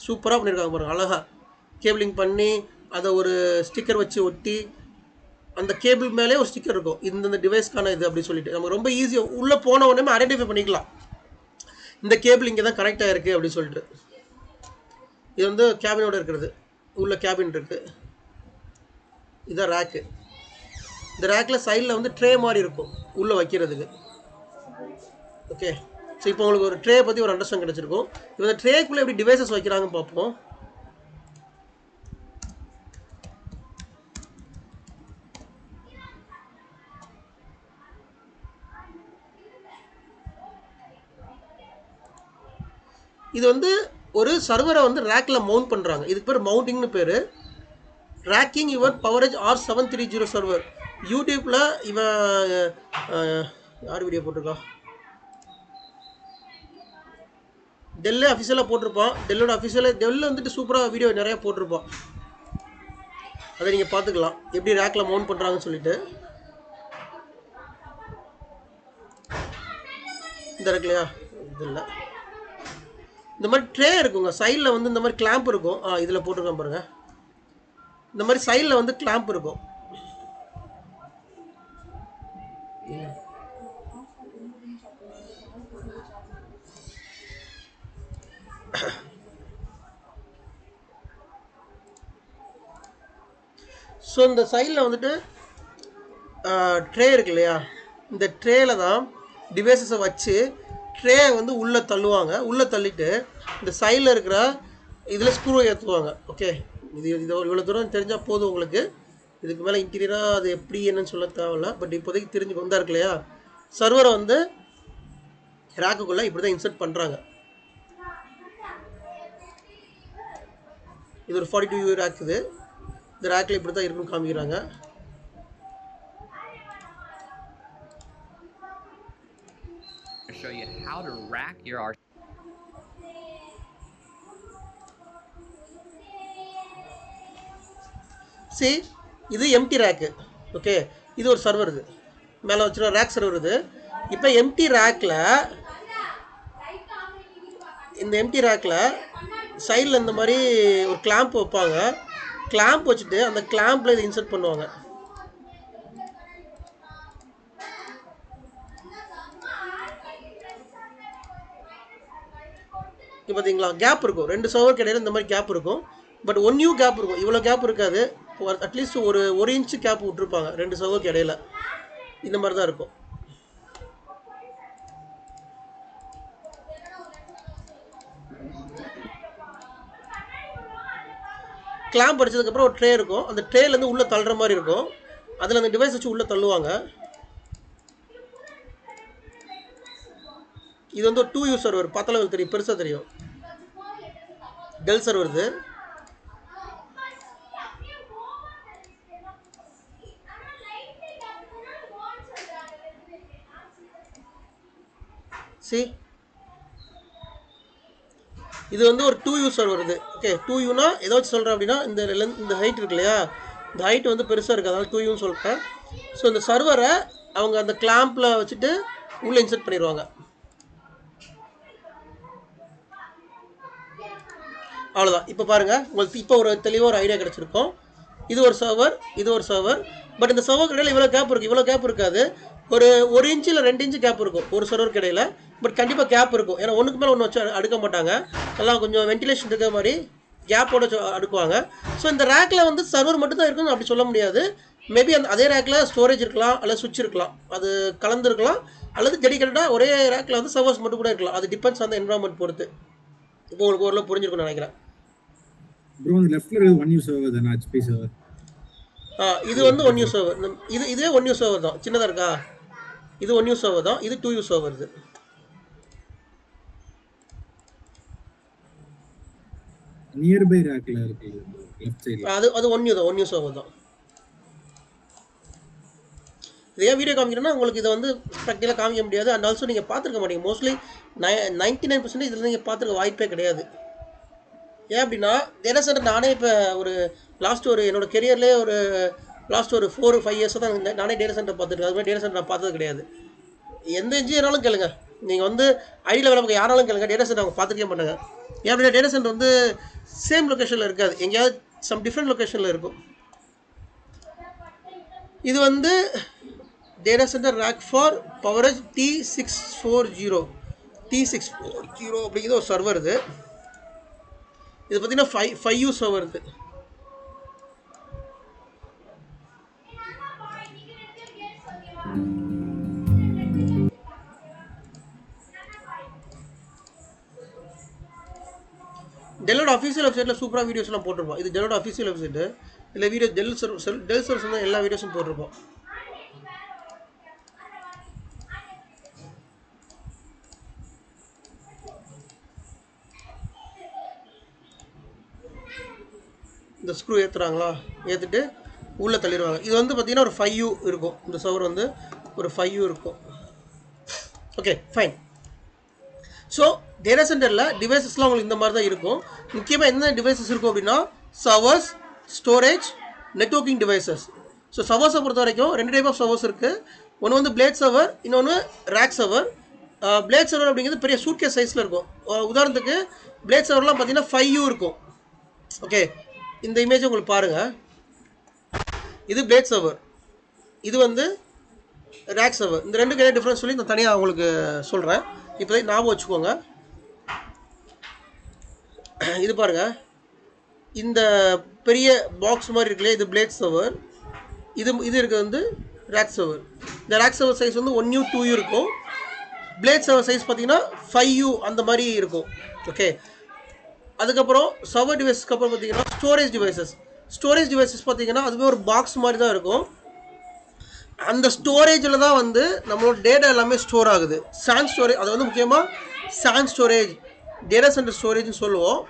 சூப்பராக பண்ணியிருக்காங்க பாருங்கள். அழகாக கேபிளிங் பண்ணி அதை ஒரு ஸ்டிக்கர் வச்சு ஒட்டி, அந்த கேபிள் மேலே ஒரு ஸ்டிக்கர் இருக்கும், இந்த டிவைஸ்க்கான இது அப்படி சொல்லிட்டு நம்ம ரொம்ப ஈஸியாக உள்ளே போன உடனே ஐடென்டிஃபை பண்ணிக்கலாம். இந்த கேபிள் இங்கே தான் கனெக்ட் ஆகிருக்கு அப்படின்னு சொல்லிட்டு. இது வந்து கேபினோட இருக்கிறது, உள்ள கேபின் இருக்குது. இதுதான் ரேக்கு. இந்த ரேக்கில் சைடில் வந்து ட்ரே மாதிரி இருக்கும் உள்ளே வைக்கிறதுக்கு. ஓகே, ஸோ இப்போ உங்களுக்கு ஒரு ட்ரே பற்றி ஒரு அண்டர்ஸ்டாண்ட் கிடச்சிருக்கும். இப்போ இந்த ட்ரேக்குள்ளே எப்படி டிவைசஸ் வைக்கிறாங்கன்னு பார்ப்போம். இது வந்து ஒரு சர்வரை வந்து ரேக்கில் மவுண்ட் பண்ணுறாங்க. இதுக்கு பேர் மவுண்டிங்னு பேர். Racking your பவரேஜ் R730 server. யூடியூப்பில் இவன் யார் வீடியோ போட்டிருக்கா, டெல்லே அஃபிஷியலாக போட்டிருப்பான். டெல்லில் வந்துட்டு சூப்பராக வீடியோ நிறையா போட்டிருப்பான். அதை நீங்கள் பார்த்துக்கலாம் எப்படி ரேக்கில் மவுண்ட் பண்ணுறாங்கன்னு சொல்லிட்டு. இந்த இருக்கு இல்லையா, இது இல்லை, இந்த மாதிரி ட்ரே இருக்குங்க. சைடில் வந்து இந்த மாதிரி கிளாம்ப் இருக்கும். இதில் போட்டிருக்கேன் பாருங்கள். இந்த மாதிரி சைடில் வந்து கிளாம்ப் இருக்கும். ஸோ இந்த சைடில் வந்துட்டு ட்ரே இருக்கு இல்லையா, இந்த ட்ரேயில் தான் டிவைஸஸை வச்சு ட்ரே வந்து உள்ளே தள்ளுவாங்க. உள்ளே தள்ளிட்டு இந்த சைடில் இருக்கிற இதில் ஸ்க்ரூ ஏற்றுவாங்க. ஓகே, இது இவ்வளோ தூரம் தெரிஞ்சால் போதும் உங்களுக்கு. இதுக்கு மேலே இன்டீரியராக அது எப்படி என்னன்னு சொல்ல தேவையில்ல. பட் இப்போதைக்கு தெரிஞ்சு வந்தா இருக்கு இல்லையா, சர்வரை வந்து ரேக்குக்குள்ளே இப்படி தான் இன்சர்ட் பண்ணுறாங்க. இது ஒரு 42U ரேக். இது இந்த ரேக்கில் இப்படி தான் இருக்குன்னு காமிக்கிறாங்க. Show you how to rack your R. See, இது எம்டி ரேக்கு. ஓகே, இது ஒரு சர்வர். இது மேலே வச்சுருக்க ரேக் சர்வர். இது இப்போ எம்டி ரேக்கில், இந்த எம்டி ரேக்கில் சைடில் இந்த மாதிரி ஒரு கிளாம்ப் வைப்பாங்க. கிளாம்ப் வச்சுட்டு அந்த கிளாம்பில் இதை இன்சர்ட் பண்ணுவாங்க. இப்போ பார்த்தீங்களா, கேப் இருக்கும். 2 சர்வருக்கு இடையில இந்த மாதிரி கேப் இருக்கும். பட் 1U கேப் இருக்கும். இவ்வளோ கேப் இருக்காது. அட்லீஸ்ட் ஒரு இன்ச்சு கேப் விட்டுருப்பாங்க 2 சர்வருக்கு இடையில. இந்த மாதிரி தான் இருக்கும். கிளாம்ப் அடிச்சதுக்கப்புறம் ஒரு ட்ரே இருக்கும். அந்த ட்ரேலேருந்து உள்ளே தள்ளுற மாதிரி இருக்கும். அதில் அந்த டிவைஸ் வச்சு உள்ளே தள்ளுவாங்க. இது வந்து ஒரு 2U சர்வர். பார்த்தாலும் உங்களுக்கு தெரியும், பெருசாக தெரியும். டெல் சர்வர் இது. சி, இது வந்து ஒரு 2U சர்வர் இது. ஓகே, 2Uனா ஏதாச்சும் சொல்கிறேன் அப்படின்னா இந்த ஹைட் இருக்கு இல்லையா, இந்த ஹைட் வந்து பெருசாக இருக்குது, அதனால 2Uன்னு சொல்லிட்டேன். ஸோ இந்த சர்வரை அவங்க அந்த கிளாம்பில் வச்சுட்டு உள்ளே இன்சர்ட் பண்ணிடுவாங்க. அவ்வளோதான். இப்போ பாருங்கள், உங்களுக்கு இப்போ ஒரு தெளிவாக ஒரு ஐடியா கிடச்சிருக்கும். இது ஒரு சர்வர், இது ஒரு சர்வர். பட் இந்த சர்வர் இடையில இவ்வளோ கேப் இருக்குது. இவ்வளோ கேப் இருக்காது. ஒரு 1 இன்ச்சு இல்லை 2 இன்ச்சு கேப் இருக்கும் ஒரு சர்வருக்கு இடையில. பட் கண்டிப்பாக கேப் இருக்கும். ஏன்னா ஒன்றுக்கு மேலே ஒன்று வச்சு அடுக்க மாட்டாங்க. எல்லாம் கொஞ்சம் வென்டிலேஷன் இருக்கிற மாதிரி கேப்போட அடுக்குவாங்க. ஸோ இந்த ரேக்கில் வந்து சர்வர் மட்டும் தான் இருக்குன்னு அப்படி சொல்ல முடியாது. மேபி அதே ரேக்கில் ஸ்டோரேஜ் இருக்கலாம், அல்லது சுவிட்ச் இருக்கலாம், அது கலந்துருக்கலாம், அல்லது டெடிக்கேட்டடாக ஒரே ரேக்கில் வந்து சர்வர்ஸ் மட்டும் கூட இருக்கலாம். அது டிபெண்ட்ஸ் அந்த என்வரான்மெண்ட் பொறுத்து. இப்போ உங்களுக்கு ஓரளவு புரிஞ்சிருக்கும்னு நினைக்கிறேன். ப்ரோ அந்த லெஃப்ட்ல இருக்கு 1U சர்வர் தான, HP சர்வர். இது வந்து 1U சர்வர். இதே 1U சர்வர் தான். சின்னதாக இருக்கா? இது 1U சர்வர் தான். இது 2U சர்வர். இது நியர்பை ரேக்ல இருக்கு லெஃப்ட் சைடுல. அது 1U தான். 1U சர்வர் தான். இதே வீடியோ காமிக்கிறேன்னா உங்களுக்கு இதை வந்து ப்ராக்டிக்கலாக காமிக்க முடியாது. அண்ட் ஆல்சோ நீங்கள் பார்த்துருக்க மாட்டீங்க. மோஸ்ட்லி 99% இதில் நீங்கள் பார்த்துருக்க வாய்ப்பே கிடையாது. ஏன் அப்படின்னா டேட்டா சென்டர் நானே இப்போ ஒரு லாஸ்ட் ஒரு என்னோடய கெரியர்லேயே ஒரு லாஸ்ட் ஒரு 4-5 இயர்ஸாக தான் நானே டேட்டா சென்டர் பார்த்துருக்கேன். அதுமாதிரி டேட்டா சென்டர் நான் பார்த்தது கிடையாது. எந்த இன்ஜினியராலும் கேளுங்க, நீங்கள் வந்து ஐடியில் வேலை பார்க்க யாராலும் கேளுங்க, டேட்டா சென்டர் அவங்க பார்த்துக்கவே மாட்டாங்க. ஏன் அப்படின்னா டேட்டா சென்டர் வந்து சேம் லொக்கேஷனில் இருக்காது, எங்கேயாவது சம் டிஃப்ரெண்ட் லொக்கேஷனில் இருக்கும். இது வந்து data centre rack for பவரேஜ் T640 அப்படிங்கிறது ஒரு சர்வர். இது பார்த்தீங்கன்னா 5U சர்வர். இது டெல்லோட அஃபீஷியல் வெப்சைட்டில் சூப்பராக வீடியோஸ்லாம் போட்டிருப்போம். இது டெல்லோட அஃபீஷியல் வெப்சைட்டு. இல்லை வீடியோ டெல் சர்வர்ஸ் தான் எல்லா வீடியோஸும் போட்டிருப்போம். இந்த ஸ்க்ரூ ஏற்றுறாங்களா, ஏற்றிட்டு உள்ளே தள்ளிடுவாங்க. இது வந்து பார்த்திங்கன்னா ஒரு 5U இருக்கும். இந்த சர்வர் வந்து ஒரு 5U இருக்கும். Okay fine. ஸோ டேட்டா சென்டரில் டிவைசஸ்லாம் உங்களுக்கு இந்த மாதிரி தான் இருக்கும். முக்கியமாக என்ன டிவைசஸ் இருக்கும் அப்படின்னா servers, storage, networking devices. So சர்வர்ஸை பொறுத்த வரைக்கும் 2 டைப் ஆஃப் சர்வர்ஸ் இருக்குது. ஒன்று வந்து பிளேட் சர்வர், இன்னொன்று ரேக் சர்வர். பிளேட் சர்வர் அப்படிங்கிறது பெரிய சூட்கேஸ் சைஸில் இருக்கும். உதாரணத்துக்கு பிளேட் சர்வர்லாம் பார்த்தீங்கன்னா 5U இருக்கும். ஓகே, இந்த இமேஜ் உங்களுக்கு பாருங்கள். இது பிளேட் சர்வர், இது வந்து ரேக் சர்வர். இந்த ரெண்டுக்கு என்ன டிஃப்ரென்ஸ் சொல்லி நான் தனியாக உங்களுக்கு சொல்கிறேன். இப்போ ஞாபகம் வச்சுக்கோங்க. இது பாருங்கள், இந்த பெரிய பாக்ஸ் மாதிரி இருக்குல்லையே, இது பிளேட் சர்வர். இது இருக்கிறது வந்து ரேக் சர்வர். இந்த ரேக் சர்வர் சைஸ் வந்து 1U 2U இருக்கும். பிளேட் சர்வர் சைஸ் பார்த்தீங்கன்னா 5U அந்த மாதிரி இருக்கும். ஓகே, அதுக்கப்புறம் சர்வர் டிவைஸஸ்க்கு அப்புறம் பார்த்தீங்கன்னா ஸ்டோரேஜ் டிவைசஸ். ஸ்டோரேஜ் டிவைசஸ் பார்த்தீங்கன்னா அதுவே ஒரு பாக்ஸ் மாதிரி தான் இருக்கும். அந்த ஸ்டோரேஜில் தான் வந்து நம்மளோட டேட்டா எல்லாமே ஸ்டோர் ஆகுது. சான் ஸ்டோரேஜ், அது வந்து முக்கியமாக சான் ஸ்டோரேஜ், டேட்டா சென்டர் ஸ்டோரேஜ்னு சொல்லுவோம்.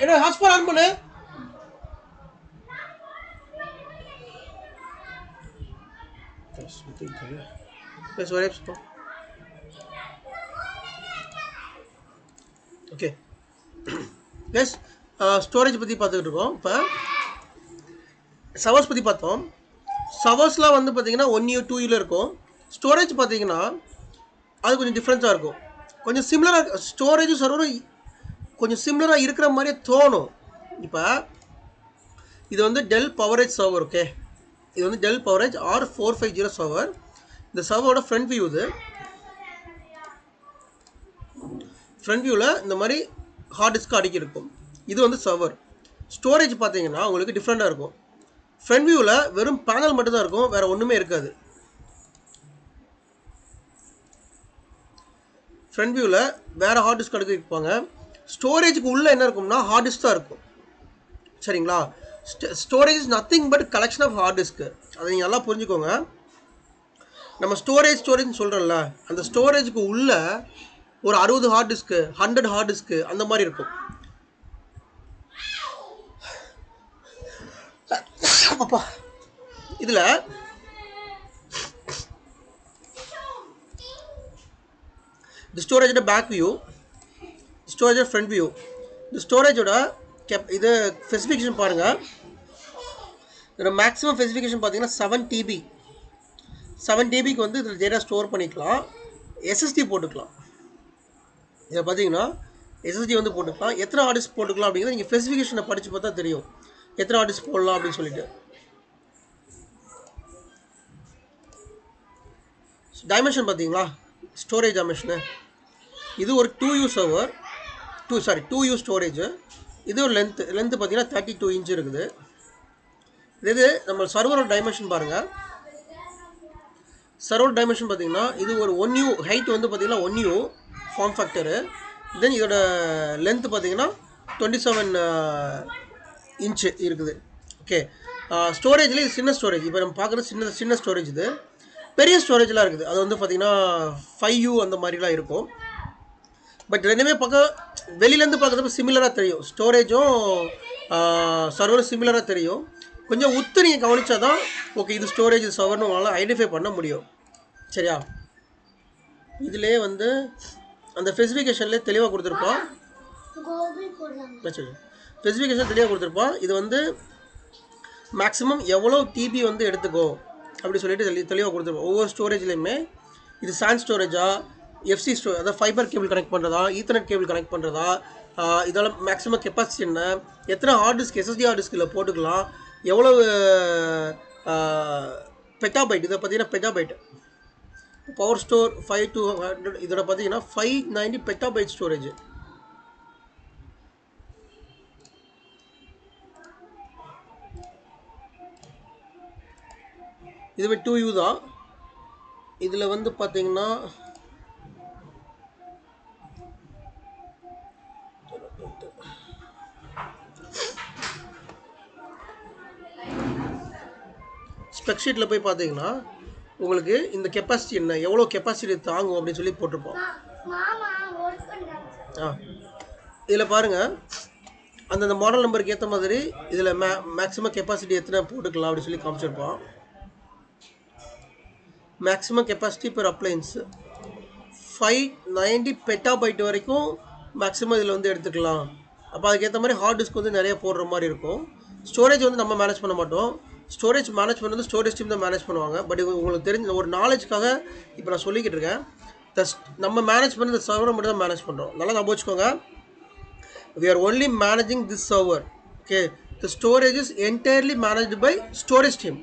என்ன ஹாட்ஸ்பாட் ஆன் பண்ணு. ஓகே எஸ், ஸ்டோரேஜ் பற்றி பார்த்துக்கிட்டு இருக்கோம். இப்போ சர்வர்ஸ் பற்றி பார்த்தோம். சர்வர்ஸ்லாம் வந்து பார்த்தீங்கன்னா 1U 2U இருக்கும். ஸ்டோரேஜ் பார்த்தீங்கன்னா அது கொஞ்சம் டிஃப்ரென்ஸாக இருக்கும். கொஞ்சம் சிமிலராக ஸ்டோரேஜும் சர்வரும் கொஞ்சம் சிமிலராக இருக்கிற மாதிரியே தோணும். இப்போ இது வந்து டெல் பவரேஜ் சர்வர். ஓகே, இது வந்து டெல் பவரேஜ் R450 சர்வர். இந்த சர்வரோட ஃப்ரண்ட் வியூ இது. ஃப்ரண்ட் வியூவில் இந்த மாதிரி ஹார்ட் டிஸ்க் அடுக்கி இருக்கும். இது வந்து சர்வர். ஸ்டோரேஜ் பார்த்தீங்கன்னா உங்களுக்கு டிஃப்ரெண்ட்டாக இருக்கும். ஃப்ரண்ட் வியூவில் வெறும் பேனல் மட்டும்தான் இருக்கும், வேறு ஒன்றுமே இருக்காது. ஃப்ரண்ட் வியூவில் வேறு ஹார்ட் டிஸ்க் அடுக்கி இருப்பாங்க. ஸ்டோரேஜுக்கு உள்ளே என்ன இருக்கும்னா ஹார்ட் டிஸ்க் தான் இருக்கும். சரிங்களா? Storage is nothing but collection of hard disk. அதை நீங்கள் நல்லா புரிஞ்சுக்கோங்க. நம்ம ஸ்டோரேஜ்னு சொல்கிறோம்ல, அந்த ஸ்டோரேஜுக்கு உள்ள ஒரு 60 ஹார்ட் டிஸ்க்கு, 100 ஹார்ட் டிஸ்க்கு அந்த மாதிரி இருக்கும். அப்பா இதில் இந்த ஸ்டோரேஜோட பேக் வியூ, ஸ்டோரேஜோட ஃப்ரண்ட் வியூ, இந்த ஸ்டோரேஜோட இது ஸ்பெசிஃபிகேஷன் பாருங்கள். இதோட மேக்ஸிமம் ஸ்பெசிஃபிகேஷன் பார்த்தீங்கன்னா 7 TB. 7 TBக்கு வந்து இதில் டேட்டா ஸ்டோர் பண்ணிக்கலாம். SSD போட்டுக்கலாம். இதை பார்த்தீங்கன்னா SSD வந்து போட்டுக்கலாம். எத்தனை ஹார்ட் டிஸ்க் போட்டுக்கலாம் அப்படிங்கிறது நீங்கள் ஸ்பெசிஃபிகேஷனை படித்து பார்த்தா தெரியும், எத்தனை ஹார்ட் டிஸ்க் போடலாம் அப்படின்னு சொல்லிட்டு. டைமென்ஷன் பார்த்தீங்களா, ஸ்டோரேஜ் டைமென்ஷனு. இது ஒரு 2U சர்வர், 2U ஸ்டோரேஜ். இது ஒரு லென்த்து பார்த்தீங்கன்னா 32 இன்ச் இருக்குது. இது நம்ம சர்வரோட டைமென்ஷன் பாருங்கள். சர்வர் டைமென்ஷன் பார்த்தீங்கன்னா இது ஒரு 1U ஹைட் வந்து பார்த்தீங்கன்னா 1U ஃபார்ம் ஃபேக்டரு. தென் இதோட லென்த்து பார்த்தீங்கன்னா 27 இன்ச்சு இருக்குது. ஓகே, ஸ்டோரேஜில் இது சின்ன ஸ்டோரேஜ். இப்போ நம்ம பார்க்குறது சின்ன ஸ்டோரேஜ். இது பெரிய ஸ்டோரேஜ்லாம் இருக்குது, அது வந்து பார்த்திங்கன்னா 5U அந்த மாதிரிலாம் இருக்கும். பட் ரெண்டுமே வெளியிலேருந்து பார்க்குறப்ப சிமிலராக தெரியும். ஸ்டோரேஜும் சர்வரும் சிமிலராக தெரியும். கொஞ்சம் உத்து நீங்கள் கவனித்தா தான் ஓகே இது ஸ்டோரேஜ் இது சர்வர்னு உங்களால் ஐடென்டிஃபை பண்ண முடியும். சரியா? இதிலே வந்து அந்த ஸ்பெசிஃபிகேஷன்லேயே தெளிவாக கொடுத்துருப்பான். ஸ்பெசிஃபிகேஷன் தெளிவாக கொடுத்துருப்பான். இது வந்து மேக்ஸிமம் எவ்வளோ டிபி வந்து எடுத்துக்கோ அப்படி சொல்லிட்டு தெளிவாக கொடுத்துருப்போம். ஒவ்வொரு ஸ்டோரேஜ்லேயுமே இது சாண்ட் ஸ்டோரேஜா, எஃப்சி அதாவது ஃபைபர் கேபிள் கனெக்ட் பண்ணுறதா, ஈத்தர்நெட் கேபிள் கனெக்ட் பண்ணுறதா, இதெல்லாம் மேக்ஸிமம் கெப்பாசிட்டி என்ன, எத்தனை ஹார்ட் டிஸ்க் SSD ஹார்ட் டிஸ்கில் போட்டுக்கலாம், எவ்வளவு பெட்டாபைட், இதை பார்த்தீங்கன்னா பெட்டாபைட் பவர் ஸ்டோர் 5 to 100, இதோட பார்த்தீங்கன்னா 590 பெட்டாபைட் ஸ்டோரேஜ். இதுவே 2U தான். இதில் வந்து பார்த்தீங்கன்னா ஸ்பெக்ஷீட்டில் போய் பார்த்தீங்கன்னா உங்களுக்கு இந்த கெப்பாசிட்டி என்ன, எவ்வளோ கெப்பாசிட்டி தாங்கும் அப்படின்னு சொல்லி போட்டிருப்போம். இதில் பாருங்கள், அந்தந்த மாடல் நம்பருக்கு ஏற்ற மாதிரி இதில் மேக்ஸிமம் கெப்பாசிட்டி எத்தனை போட்டுக்கலாம் அப்படின்னு சொல்லி காமிச்சிருப்போம். Maximum capacity per appliance 590 petabyte வரைக்கும் மேக்ஸிமம் இதில் வந்து எடுத்துக்கலாம். அப்போ அதுக்கேற்ற மாதிரி ஹார்ட் டிஸ்க் வந்து நிறைய போடுற மாதிரி இருக்கும். ஸ்டோரேஜ் வந்து நம்ம மேனேஜ் பண்ண மாட்டோம். ஸ்டோரேஜ் மேனேஜ் பண்ணுறது ஸ்டோரேஜ் டீம் தான் மேனேஜ் பண்ணுவாங்க. பட் உங்களுக்கு தெரிஞ்ச ஒரு நாலேஜ்க்காக இப்போ நான் சொல்லிக்கிட்டு இருக்கேன். நம்ம மேனேஜ் பண்ணி இந்த சர்வரை மட்டும் தான் மேனேஜ் பண்ணுறோம். நல்லா ஞாபகம் வச்சுக்கோங்க. we are only managing this server. Okay, the storage is entirely managed by storage team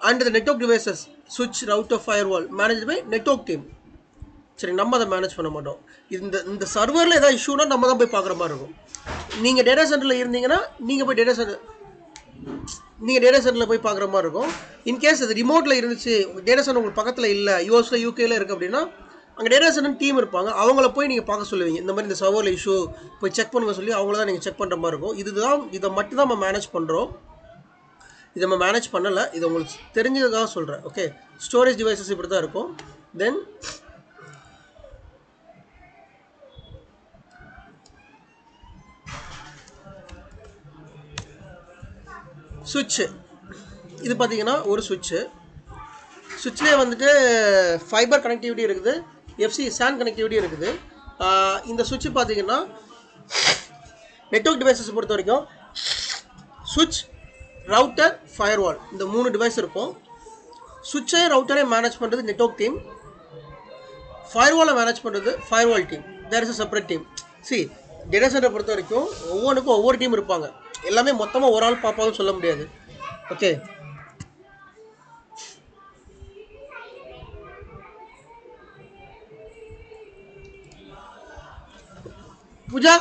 and the network devices, switch, router, firewall managed by network team. சரி, நம்ம அதை மேனேஜ் பண்ண மாட்டோம். இந்த சர்வரில் ஏதாவது இஷ்யூனா நம்ம தான் போய் பார்க்குற மாதிரி இருக்கும். நீங்கள் டேட்டா சென்டரில் இருந்தீங்கன்னா நீங்கள் போய் டேட்டா சென்டரில் போய் பார்க்குற மாதிரி இருக்கும். இன்கேஸ் அது ரிமோட்டில் இருந்துச்சு, டேட்டா சென்டர் உங்களுக்கு பக்கத்தில் இல்லை, யூஎஸில் யூகேயில் இருக்குது அப்படின்னா அங்கே டேட்டா சென்டர் டீம் இருப்பாங்க, அவங்கள போய் நீங்கள் பார்க்க சொல்லுவீங்க. இந்த மாதிரி இந்த சர்வரில் இஷ்யூ போய் செக் பண்ணுங்க சொல்லி அவங்கள தான் நீங்கள் செக் பண்ணுற மாதிரி இருக்கும். இதை மட்டும் தான் நம்ம மேனேஜ் பண்ணுறோம். இதை நம்ம மேனேஜ் பண்ணலை, இதை உங்களுக்கு தெரிஞ்சதுக்காக சொல்கிறேன். ஓகே, ஸ்டோரேஜ் டிவைசஸ் இப்படி தான் இருக்கும். தென் சுவிட்சு, இது பார்த்தீங்கன்னா ஒரு சுவிட்ச்லேயே வந்துட்டு ஃபைபர் கனெக்டிவிட்டி இருக்குது, எஃப்சி சான் கனெக்டிவிட்டி இருக்குது. இந்த சுவிட்ச் பார்த்தீங்கன்னா நெட்வொர்க் டிவைசஸ் பொறுத்த வரைக்கும் சுவிட்ச், ரவுட்டர், ஃபயர்வால் இந்த 3 டிவைஸ் இருக்கும். சுவிட்சை ரவுட்டரை மேனேஜ் பண்ணுறது நெட்வொர்க் டீம், ஃபயர்வாலை மேனேஜ் பண்ணுறது firewall team. There is a separate team. See, data சென்டரை பொறுத்த வரைக்கும் ஒவ்வொன்றுக்கும் ஒவ்வொரு டீம் இருப்பாங்க. எல்லாமே மொத்தமாக ஒரு ஆள் பார்ப்பாங்கன்னு சொல்ல முடியாது. ஓகே, பூஜா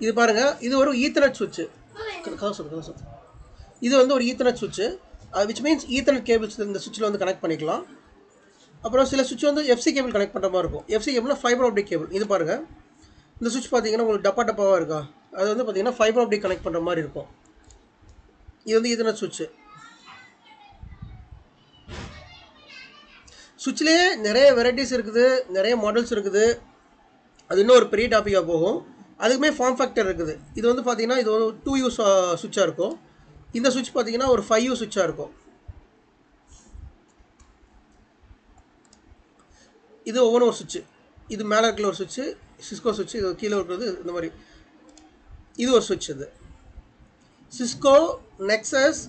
இது பாருங்க, இது ஒரு ஈத்தர்நெட் சுவிட்ச். இது வந்து ஒரு ஈத்தர்நெட் சுவிட்ச், விச் மீன்ஸ் ஈத்தர்நெட் கேபிள்ஸ் இந்த சுவிட்சில் வந்து கனெக்ட் பண்ணிக்கலாம். அப்புறம் சில சுவிட்ச் வந்து எஃப்சி கேபிள் கனெக்ட் பண்ணுற மாதிரி இருக்கும். எஃப்சி கேபிள்னா ஃபைபர் ஆப்டிக் கேபிள். இது பாருங்கள், இந்த சுவிட்ச் பார்த்தீங்கன்னா உங்களுக்கு டப்பாவாக இருக்கா, அது வந்து பார்த்தீங்கன்னா ஃபைபர் ஆப்டிக் கனெக்ட் பண்ணுற மாதிரி இருக்கும். இது வந்து ஈத்தர்நெட் சுவிட்ச். சுவிட்ச்லேயே நிறைய வெரைட்டிஸ் இருக்குது, நிறைய மாடல்ஸ் இருக்குது. அது இன்னும் ஒரு பெரிய டாப்பிக்காக போகும். அதுக்குமே ஃபார்ம் ஃபேக்டர் இருக்குது. இது வந்து பார்த்தீங்கன்னா இது ஒரு 2U சுவிட்சாக இருக்கும். இந்த சுவிட்ச் பார்த்தீங்கன்னா ஒரு 5U சுவிட்சாக இருக்கும். இது ஒவ்வொன்றும் ஒரு சுவிட்சு. இது மேலே இருக்கிற ஒரு சுவிட்சு சிஸ்கோ சுவிட்சு, இது கீழே இருக்கிறது இந்த மாதிரி. இது ஒரு சுவிட்ச். இது சிஸ்கோ நெக்ஸஸ்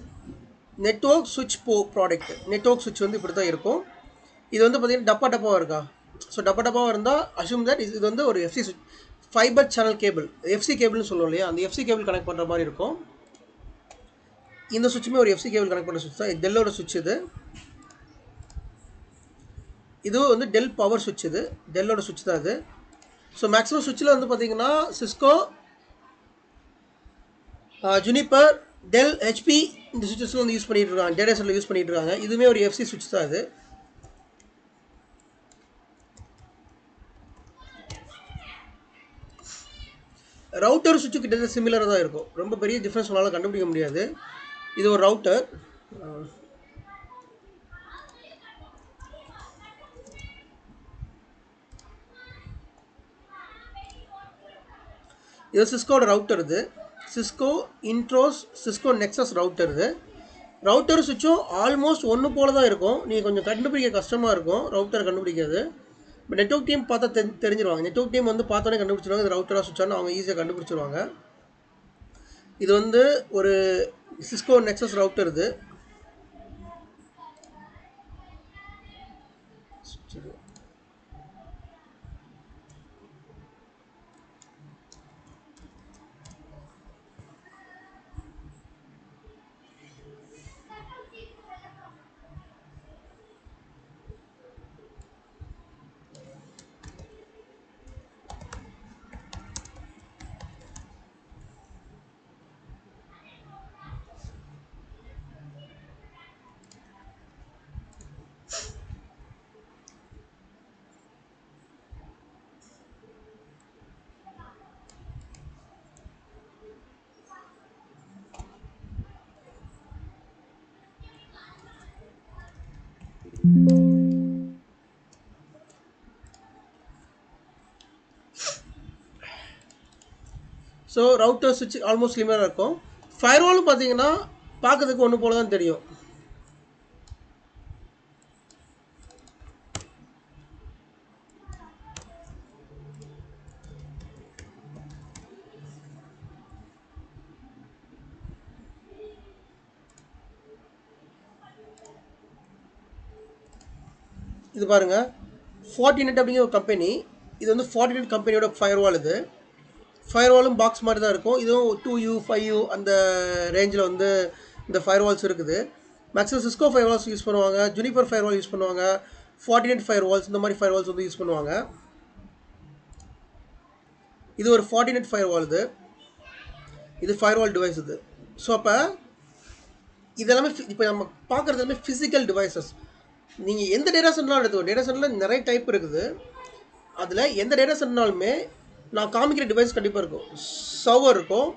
நெட்வொர்க் சுவிட்ச் ப்ராடக்ட். நெட்வொர்க் சுவிட்ச் வந்து இப்படி தான் இருக்கும். இது வந்து பார்த்தீங்கன்னா டப்பாவாக இருக்கா. ஸோ டப்பாவாக இருந்தால் அஷ்யூம் தட் இது வந்து ஒரு எஃப்சி சுவிட்ச், ஃபைபர் சேனல் கேபிள், எஃப்சி கேபிள்னு சொல்லுவோம் இல்லையா, அந்த எஃப்சி கேபிள் கனெக்ட் பண்ணுற மாதிரி இருக்கும். இந்த சுவிட்சுமே ஒரு எஃப்சி கேபிள் கனெக்ட் பண்ணுற சுவிட்ச் தான். டெல்லோட சுவிட்ச் இது. இது வந்து டெல் பவர் சுவிட்ச். இது டெல்லோட சுவிட்ச் தான் இது. ஸோ மேக்ஸிமம் சுவிட்சில் வந்து பார்த்தீங்கன்னா சிஸ்கோ, ஜுனிப்பர், டெல், ஹெச்பி இந்த சுவிட்சஸ்லாம் வந்து யூஸ் பண்ணிட்டு இருக்காங்க, டேட்டா சென்டரில் யூஸ் பண்ணிட்டு இருக்காங்க. இதுவுமே ஒரு எஃப்சி சுவிட்ச் தான் இது. ரவுட்டர் சுவிட்சு கிட்டத்தட்ட சிமிலராக தான் இருக்கும். ரொம்ப பெரிய டிஃப்ரென்ஸ் உங்களால் கண்டுபிடிக்க முடியாது. இது ஒரு ரவுட்டர். இது சிஸ்கோட ரவுட்டர். இது Cisco intros Cisco nexus router. இது ரவுட்டர் சுவிட்சும் ஆல்மோஸ்ட் ஒன்று போல தான் இருக்கும். நீங்கள் கொஞ்சம் கண்டுபிடிக்க கஷ்டமாக இருக்கும் ரவுட்டர் கண்டுபிடிக்காது. இப்போ நெட்வொர்க் டீம் பார்த்தா தெரிஞ்சிருவாங்க. நெட்வொர்க் டீம் வந்து பார்த்தோன்னே கண்டுபிடிச்சிருவாங்க இது ரவுட்டராக சுவிட்சானு அவங்க ஈஸியாக கண்டுபிடிச்சிருவாங்க. இது வந்து ஒரு சிஸ்கோ நெக்ஸஸ் ரவுட்டர். இது ஸோ ரவுட்டர் சுவிட்ச் ஆல்மோஸ்ட் சிமிலராக இருக்கும். ஃபயர்வாலும் பார்த்தீங்கன்னா பார்க்கறதுக்கு ஒன்று போல தான் தெரியும். இது பாருங்கள், ஃபார்ட்டிநெட் அப்படிங்கிற ஒரு கம்பெனி. இது வந்து ஃபார்ட்டிநெட் கம்பெனியோட ஃபயர்வால். இது ஃபயர்வாலும் பாக்ஸ் மாதிரி தான் இருக்கும். இதுவும் 2U 5U அந்த ரேஞ்சில் வந்து இந்த ஃபயர்வால்ஸ் இருக்குது. மேக்ஸிமம் சிஸ்கோ ஃபயர்வால்ஸ் யூஸ் பண்ணுவாங்க, ஜுனிப்பர் ஃபயர்வால் யூஸ் பண்ணுவாங்க, ஃபார்ட்டிநெட் ஃபயர்வால்ஸ் இந்த மாதிரி ஃபயர்வால்ஸ் வந்து யூஸ் பண்ணுவாங்க. இது ஒரு ஃபார்ட்டிநெட் ஃபயர்வால். இது ஃபயர்வால் டிவைஸ். இது ஸோ அப்போ இதெல்லாமே இப்போ நம்ம பார்க்குறது எல்லாமே ஃபிசிக்கல் டிவைசஸ். நீங்கள் எந்த டேட்டா சென்டர்னாலும் எடுத்துக்கோ, டேட்டா சென்டரில் நிறைய டைப் இருக்குது. அதில் எந்த டேட்டா சென்டர்னாலுமே நான் காமிக்கிற டிவைஸ் கண்டிப்பாக இருக்கும். சர்வர் இருக்கும்,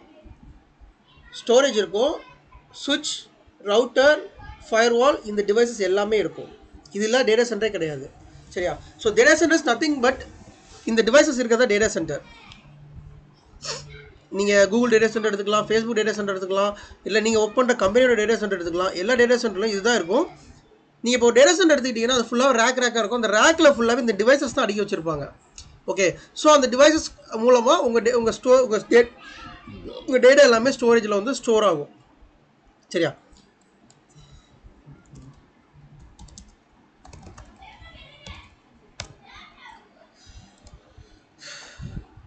ஸ்டோரேஜ் இருக்கும், சுவிட்ச், ரவுட்டர், ஃபயர்வால், இந்த டிவைசஸ் எல்லாமே இருக்கும். இதெல்லாம் டேட்டா சென்டரே கிடையாது. சரியா? So data centre is nothing but இந்த டிவைசஸ் இருக்கிறதா டேட்டா சென்டர். நீங்கள் கூகுள் டேட்டா சென்டர் எடுத்துக்கலாம், ஃபேஸ்புக் டேட்டா சென்டர் எடுத்துக்கலாம், இல்லை நீங்கள் ஒர்க் பண்ணுற கம்பெனியோட டேட்டா சென்டர் எடுத்துக்கலாம். எல்லா டேட்டா சென்டர்லையும் இதுதான் இருக்கும். நீங்கள் இப்போ டேட்டா சென்டர் எடுத்துக்கிட்டிங்கன்னா அது ஃபுல்லாக ரேக்காக இருக்கும். அந்த ரேக்கில் ஃபுல்லாகவே இந்த டிவைசஸ் தான் அடுக்கி வச்சுருப்பாங்க. ஓகே, ஸோ அந்த டிவைசஸ் மூலமாக உங்கள் டேட்டா எல்லாமே ஸ்டோரேஜில் வந்து ஸ்டோர் ஆகும். சரியா?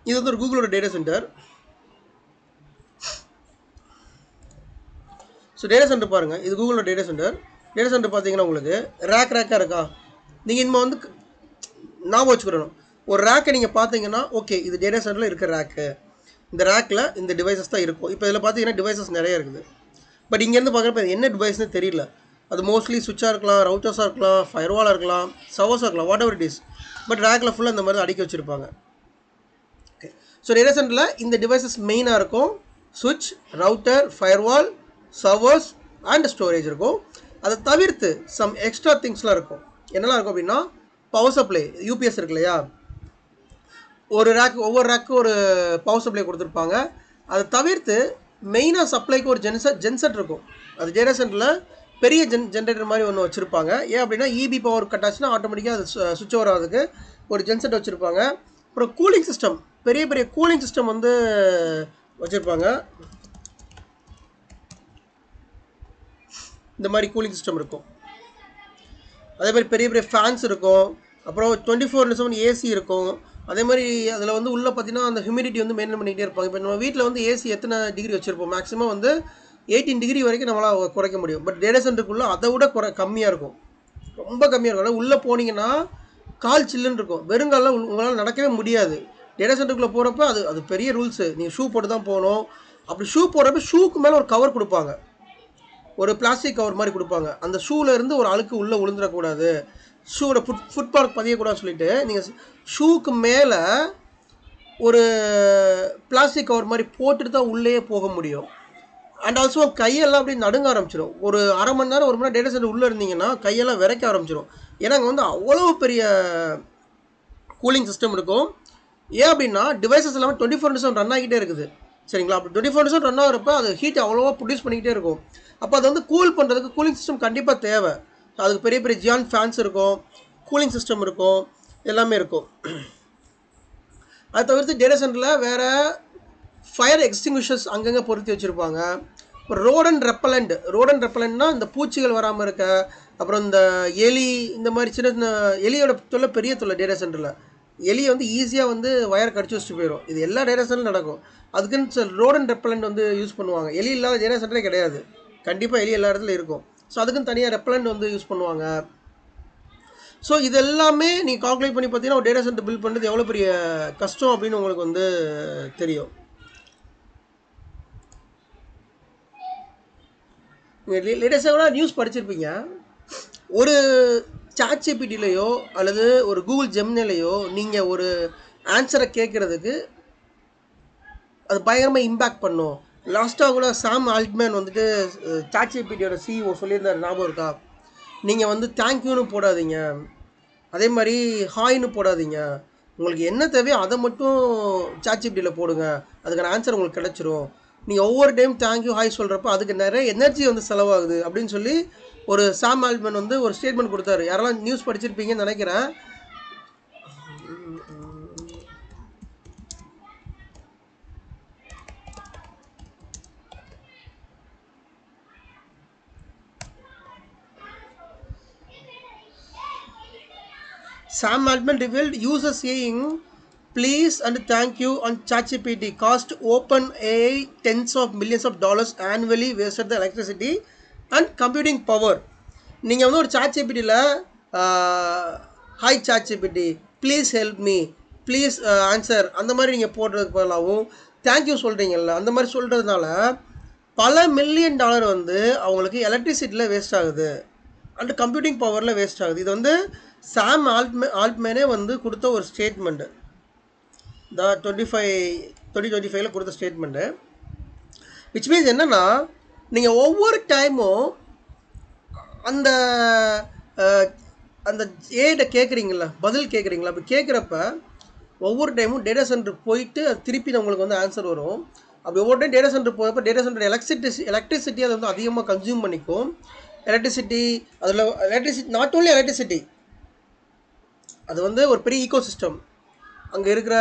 இது வந்து ஒரு கூகுளோட data center. So data center பாருங்கள், இது கூகுளோட டேட்டா சென்டர். டேட்டா சென்டர் பார்த்தீங்கன்னா உங்களுக்கு ரேக்காக இருக்கா? நீங்கள் இனிமேல் வந்து ஞாபகம் வச்சுக்கிறணும். ஒரு ரேக்கை நீங்கள் பார்த்தீங்கன்னா ஓகே இது டேட்டா சென்டரில் இருக்கிற ரேக்கு, இந்த ரேக்கில் இந்த டிவைசஸ் தான் இருக்கும். இப்போ இதில் பார்த்தீங்கன்னா டிவைசஸ் நிறைய இருக்குது. பட் இங்கேருந்து பார்க்குறப்ப என்ன டிவைஸ்னு தெரியல. அது மோஸ்ட்லி சுவிட்சாக இருக்கலாம், ரவுட்டர்ஸாக இருக்கலாம், ஃபயர்வாலாக இருக்கலாம், சர்வர்ஸாக இருக்கலாம், what ever it is. But ரேக்கில் ஃபுல்லாக இந்த மாதிரி அடுக்கி வச்சுருப்பாங்க. ஓகே, ஸோ டேட்டா சென்டரில் இந்த டிவைசஸ் மெயினாக இருக்கும். சுவிட்ச், router, firewall, servers and storage இருக்கும். அதை தவிர்த்து சம் எக்ஸ்ட்ரா திங்ஸ்லாம் இருக்கும். என்னெல்லாம் இருக்கும் அப்படின்னா பவர் சப்ளை, யூபிஎஸ் இருக்கு இல்லையா, ஒரு ரேக், ஒவ்வொரு ரேக்கு ஒரு பவர் சப்ளை கொடுத்துருப்பாங்க. அதை தவிர்த்து மெயினாக சப்ளைக்கு ஒரு ஜென்செட் இருக்கும். அது டேட்டா சென்டரில் பெரிய ஜென்ரேட்டர் மாதிரி ஒன்று வச்சுருப்பாங்க. ஏன் அப்படின்னா இபி பவர் கட் ஆச்சுன்னா ஆட்டோமேட்டிக்காக அது சுவிட்ச் ஓவர் ஆகிறதுக்கு ஒரு ஜென்செட் வச்சுருப்பாங்க. அப்புறம் கூலிங் சிஸ்டம், பெரிய பெரிய கூலிங் சிஸ்டம் வந்து வச்சுருப்பாங்க. இந்த மாதிரி கூலிங் சிஸ்டம் இருக்கும். அதே மாதிரி பெரிய பெரிய ஃபேன்ஸ் இருக்கும். அப்புறம் 24/7 ஏசி இருக்கும். அதே மாதிரி அதில் வந்து உள்ளே பார்த்தீங்கன்னா அந்த ஹியூமிடிட்டி வந்து மெயின்டைன் பண்ணிகிட்டே இருப்பாங்க. இப்போ நம்ம வீட்டில் வந்து ஏசி எத்தனை டிகிரி வச்சுருப்போம், மேக்ஸிமம் வந்து 18 டிகிரி வரைக்கும் நம்மளால் குறைக்க முடியும். பட் டேட்டா சென்டருக்குள்ளே அதை விட கம்மியாக இருக்கும், ரொம்ப கம்மியாக இருக்கும். ஆனால் உள்ளே போனீங்கன்னா கால் சில்லுன்னு இருக்கும், வெறுங்காலில் உங்களால் நடக்கவே முடியாது. டேட்டா சென்டருக்குள்ளே போகிறப்ப அது பெரிய ரூல்ஸு, நீங்கள் ஷூ போட்டு தான் போகணும். அப்படி ஷூ போடுறப்ப ஷூக்கு மேலே ஒரு கவர் கொடுப்பாங்க, ஒரு பிளாஸ்டிக் கவர் மாதிரி கொடுப்பாங்க. அந்த ஷூவில் இருந்து ஒரு அழுக்கு உள்ளே விழுந்துடக்கூடாது, ஷூவோட ஃபுட் பார்க் பதியக்கூடாதுன்னு சொல்லிட்டு நீங்கள் ஷூக்கு மேலே ஒரு பிளாஸ்டிக் கவர் மாதிரி போட்டுட்டு தான் உள்ளேயே போக முடியும். அண்ட் ஆல்சோ கையெல்லாம் அப்படி நடுங்க ஆரம்பிச்சிடும். ஒரு அரை மணி நேரம், ஒரு மணி நேரம் டேட்டா சென்டர் உள்ளே இருந்தீங்கன்னா கையெல்லாம் விரைக்க ஆரம்பிச்சிடும். ஏன்னா அங்கே வந்து அவ்வளோ பெரிய கூலிங் சிஸ்டம் இருக்கும். ஏன் அப்படின்னா டிவைசஸ் எல்லாமே 24/7 ரன் ஆகிட்டே இருக்குது. சரிங்களா? அப்படி 24/7 ரன் ஆகிறப்ப அது ஹீட் அவ்வளோவா ப்ரொடியூஸ் பண்ணிக்கிட்டே இருக்கும். அப்போ அது வந்து கூல் பண்ணுறதுக்கு கூலிங் சிஸ்டம் கண்டிப்பாக தேவை. அதுக்கு பெரிய பெரிய ஜியான் ஃபேன்ஸ் இருக்கும், கூலிங் சிஸ்டம் இருக்கும், எல்லாமே இருக்கும். அதை தவிர்த்து டேட்டா சென்டரில் வேறு ஃபயர் எக்ஸ்டிங்விஷர்ஸ் அங்கங்கே பொருத்தி வச்சுருப்பாங்க. இப்போ ரோட் அண்ட் ரெப்பலண்ட்னா இந்த பூச்சிகள் வராமல் இருக்க, அப்புறம் இந்த எலி, இந்த மாதிரி சின்ன சின்ன எலியோட தொல்லை பெரிய தொல்லை டேட்டா சென்டரில். எலியை வந்து ஈஸியாக வந்து வயர் கடிச்சு வச்சுட்டு போயிடும். இது எல்லா டேட்டா சென்டரும் நடக்கும். அதுக்குன்னு ரோட் அண்ட் ரெப்பலண்ட் வந்து யூஸ் பண்ணுவாங்க. எலி இல்லாத டேட்டா சென்டரே கிடையாது, கண்டிப்பாக எலி எல்லா இடத்துலையும் இருக்கும். ஸோ அதுக்குன்னு தனியாக ரெப்பலண்ட் வந்து யூஸ் பண்ணுவாங்க. ஸோ இது எல்லாமே நீங்கள் கால்குலேட் பண்ணி பார்த்தீங்கன்னா ஒரு டேட்டா சென்டர் பில்ட் பண்ணுறது எவ்வளோ பெரிய கஷ்டம் அப்படின்னு உங்களுக்கு வந்து தெரியும். நீங்கள் லேட்டஸ்டாக கூட நியூஸ் படிச்சிருப்பீங்க, ஒரு சாட்ஜிபிடிலையோ அல்லது ஒரு கூகுள் ஜெமினிலையோ நீங்கள் ஒரு ஆன்சரை கேட்குறதுக்கு அது பயங்கரமாக இம்பேக்ட் பண்ணும். லாஸ்ட்டாக கூட சாம் ஆல்ட்மேன் வந்துட்டு சாட்ஜிபிடியோட சிஇஓ சொல்லியிருந்தார், ஞாபகம் இருக்கா? நீங்கள் வந்து தேங்க்யூன்னு போடாதீங்க, அதே மாதிரி ஹாய்னு போடாதீங்க, உங்களுக்கு என்ன தேவையோ அதை மட்டும் சாட்ஜிபிடியில் போடுங்க, அதுக்கான ஆன்சர் உங்களுக்கு கிடச்சிரும். நீங்கள் ஒவ்வொரு டைம் தேங்க்யூ ஹாய் சொல்கிறப்ப அதுக்கு நிறைய எனர்ஜி வந்து செலவாகுது அப்படின்னு சொல்லி ஒரு சாம் ஆல்ட்மேன் வந்து ஒரு ஸ்டேட்மெண்ட் கொடுத்தாரு. யாரெல்லாம் நியூஸ் படிச்சிருப்பீங்கன்னு நினைக்கிறேன். Sam Altman revealed users saying please and thank you on ChatGPT cost OpenAI tens of millions of dollars annually, wasted the electricity and computing power. நீங்கள் வந்து ஒரு ChatGPTயில் hi ChatGPT please help me, please answer அந்த மாதிரி நீங்கள் போடுறதுக்கு பதிலாகவும் thank you சொல்கிறீங்கல்ல, அந்த மாதிரி சொல்கிறதுனால பல $1 மில்லியன் வந்து அவங்களுக்கு எலக்ட்ரிசிட்டியில் வேஸ்ட் ஆகுது அண்ட் கம்ப்யூட்டிங் பவரில் வேஸ்ட் ஆகுது. இது வந்து சாம் ஆல்ட்மேனே வந்து கொடுத்த ஒரு ஸ்டேட்மெண்ட்டு, 2025 கொடுத்த ஸ்டேட்மெண்ட்டு. விச் மீன்ஸ் என்னென்னா, நீங்கள் ஒவ்வொரு டைமும் அந்த அந்த ஏட்ட கேட்குறீங்களா, பதில் கேட்குறீங்களா, அப்படி கேட்குறப்ப ஒவ்வொரு டைமும் டேட்டா சென்டர் போயிட்டு அது திருப்பி உங்களுக்கு வந்து ஆன்சர் வரும். அப்படி ஒவ்வொரு டைம் டேட்டா சென்டர் போகிறப்ப டேட்டா சென்டர் எலக்ட்ரிசிட்டி அதை வந்து அதிகமாக கன்சியூம் பண்ணிக்கும். எலக்ட்ரிசிட்டி அதில் நாட் ஓன்லி எலக்ட்ரிசிட்டி, அது வந்து ஒரு பெரிய ஈகோ சிஸ்டம். அங்கே இருக்கிற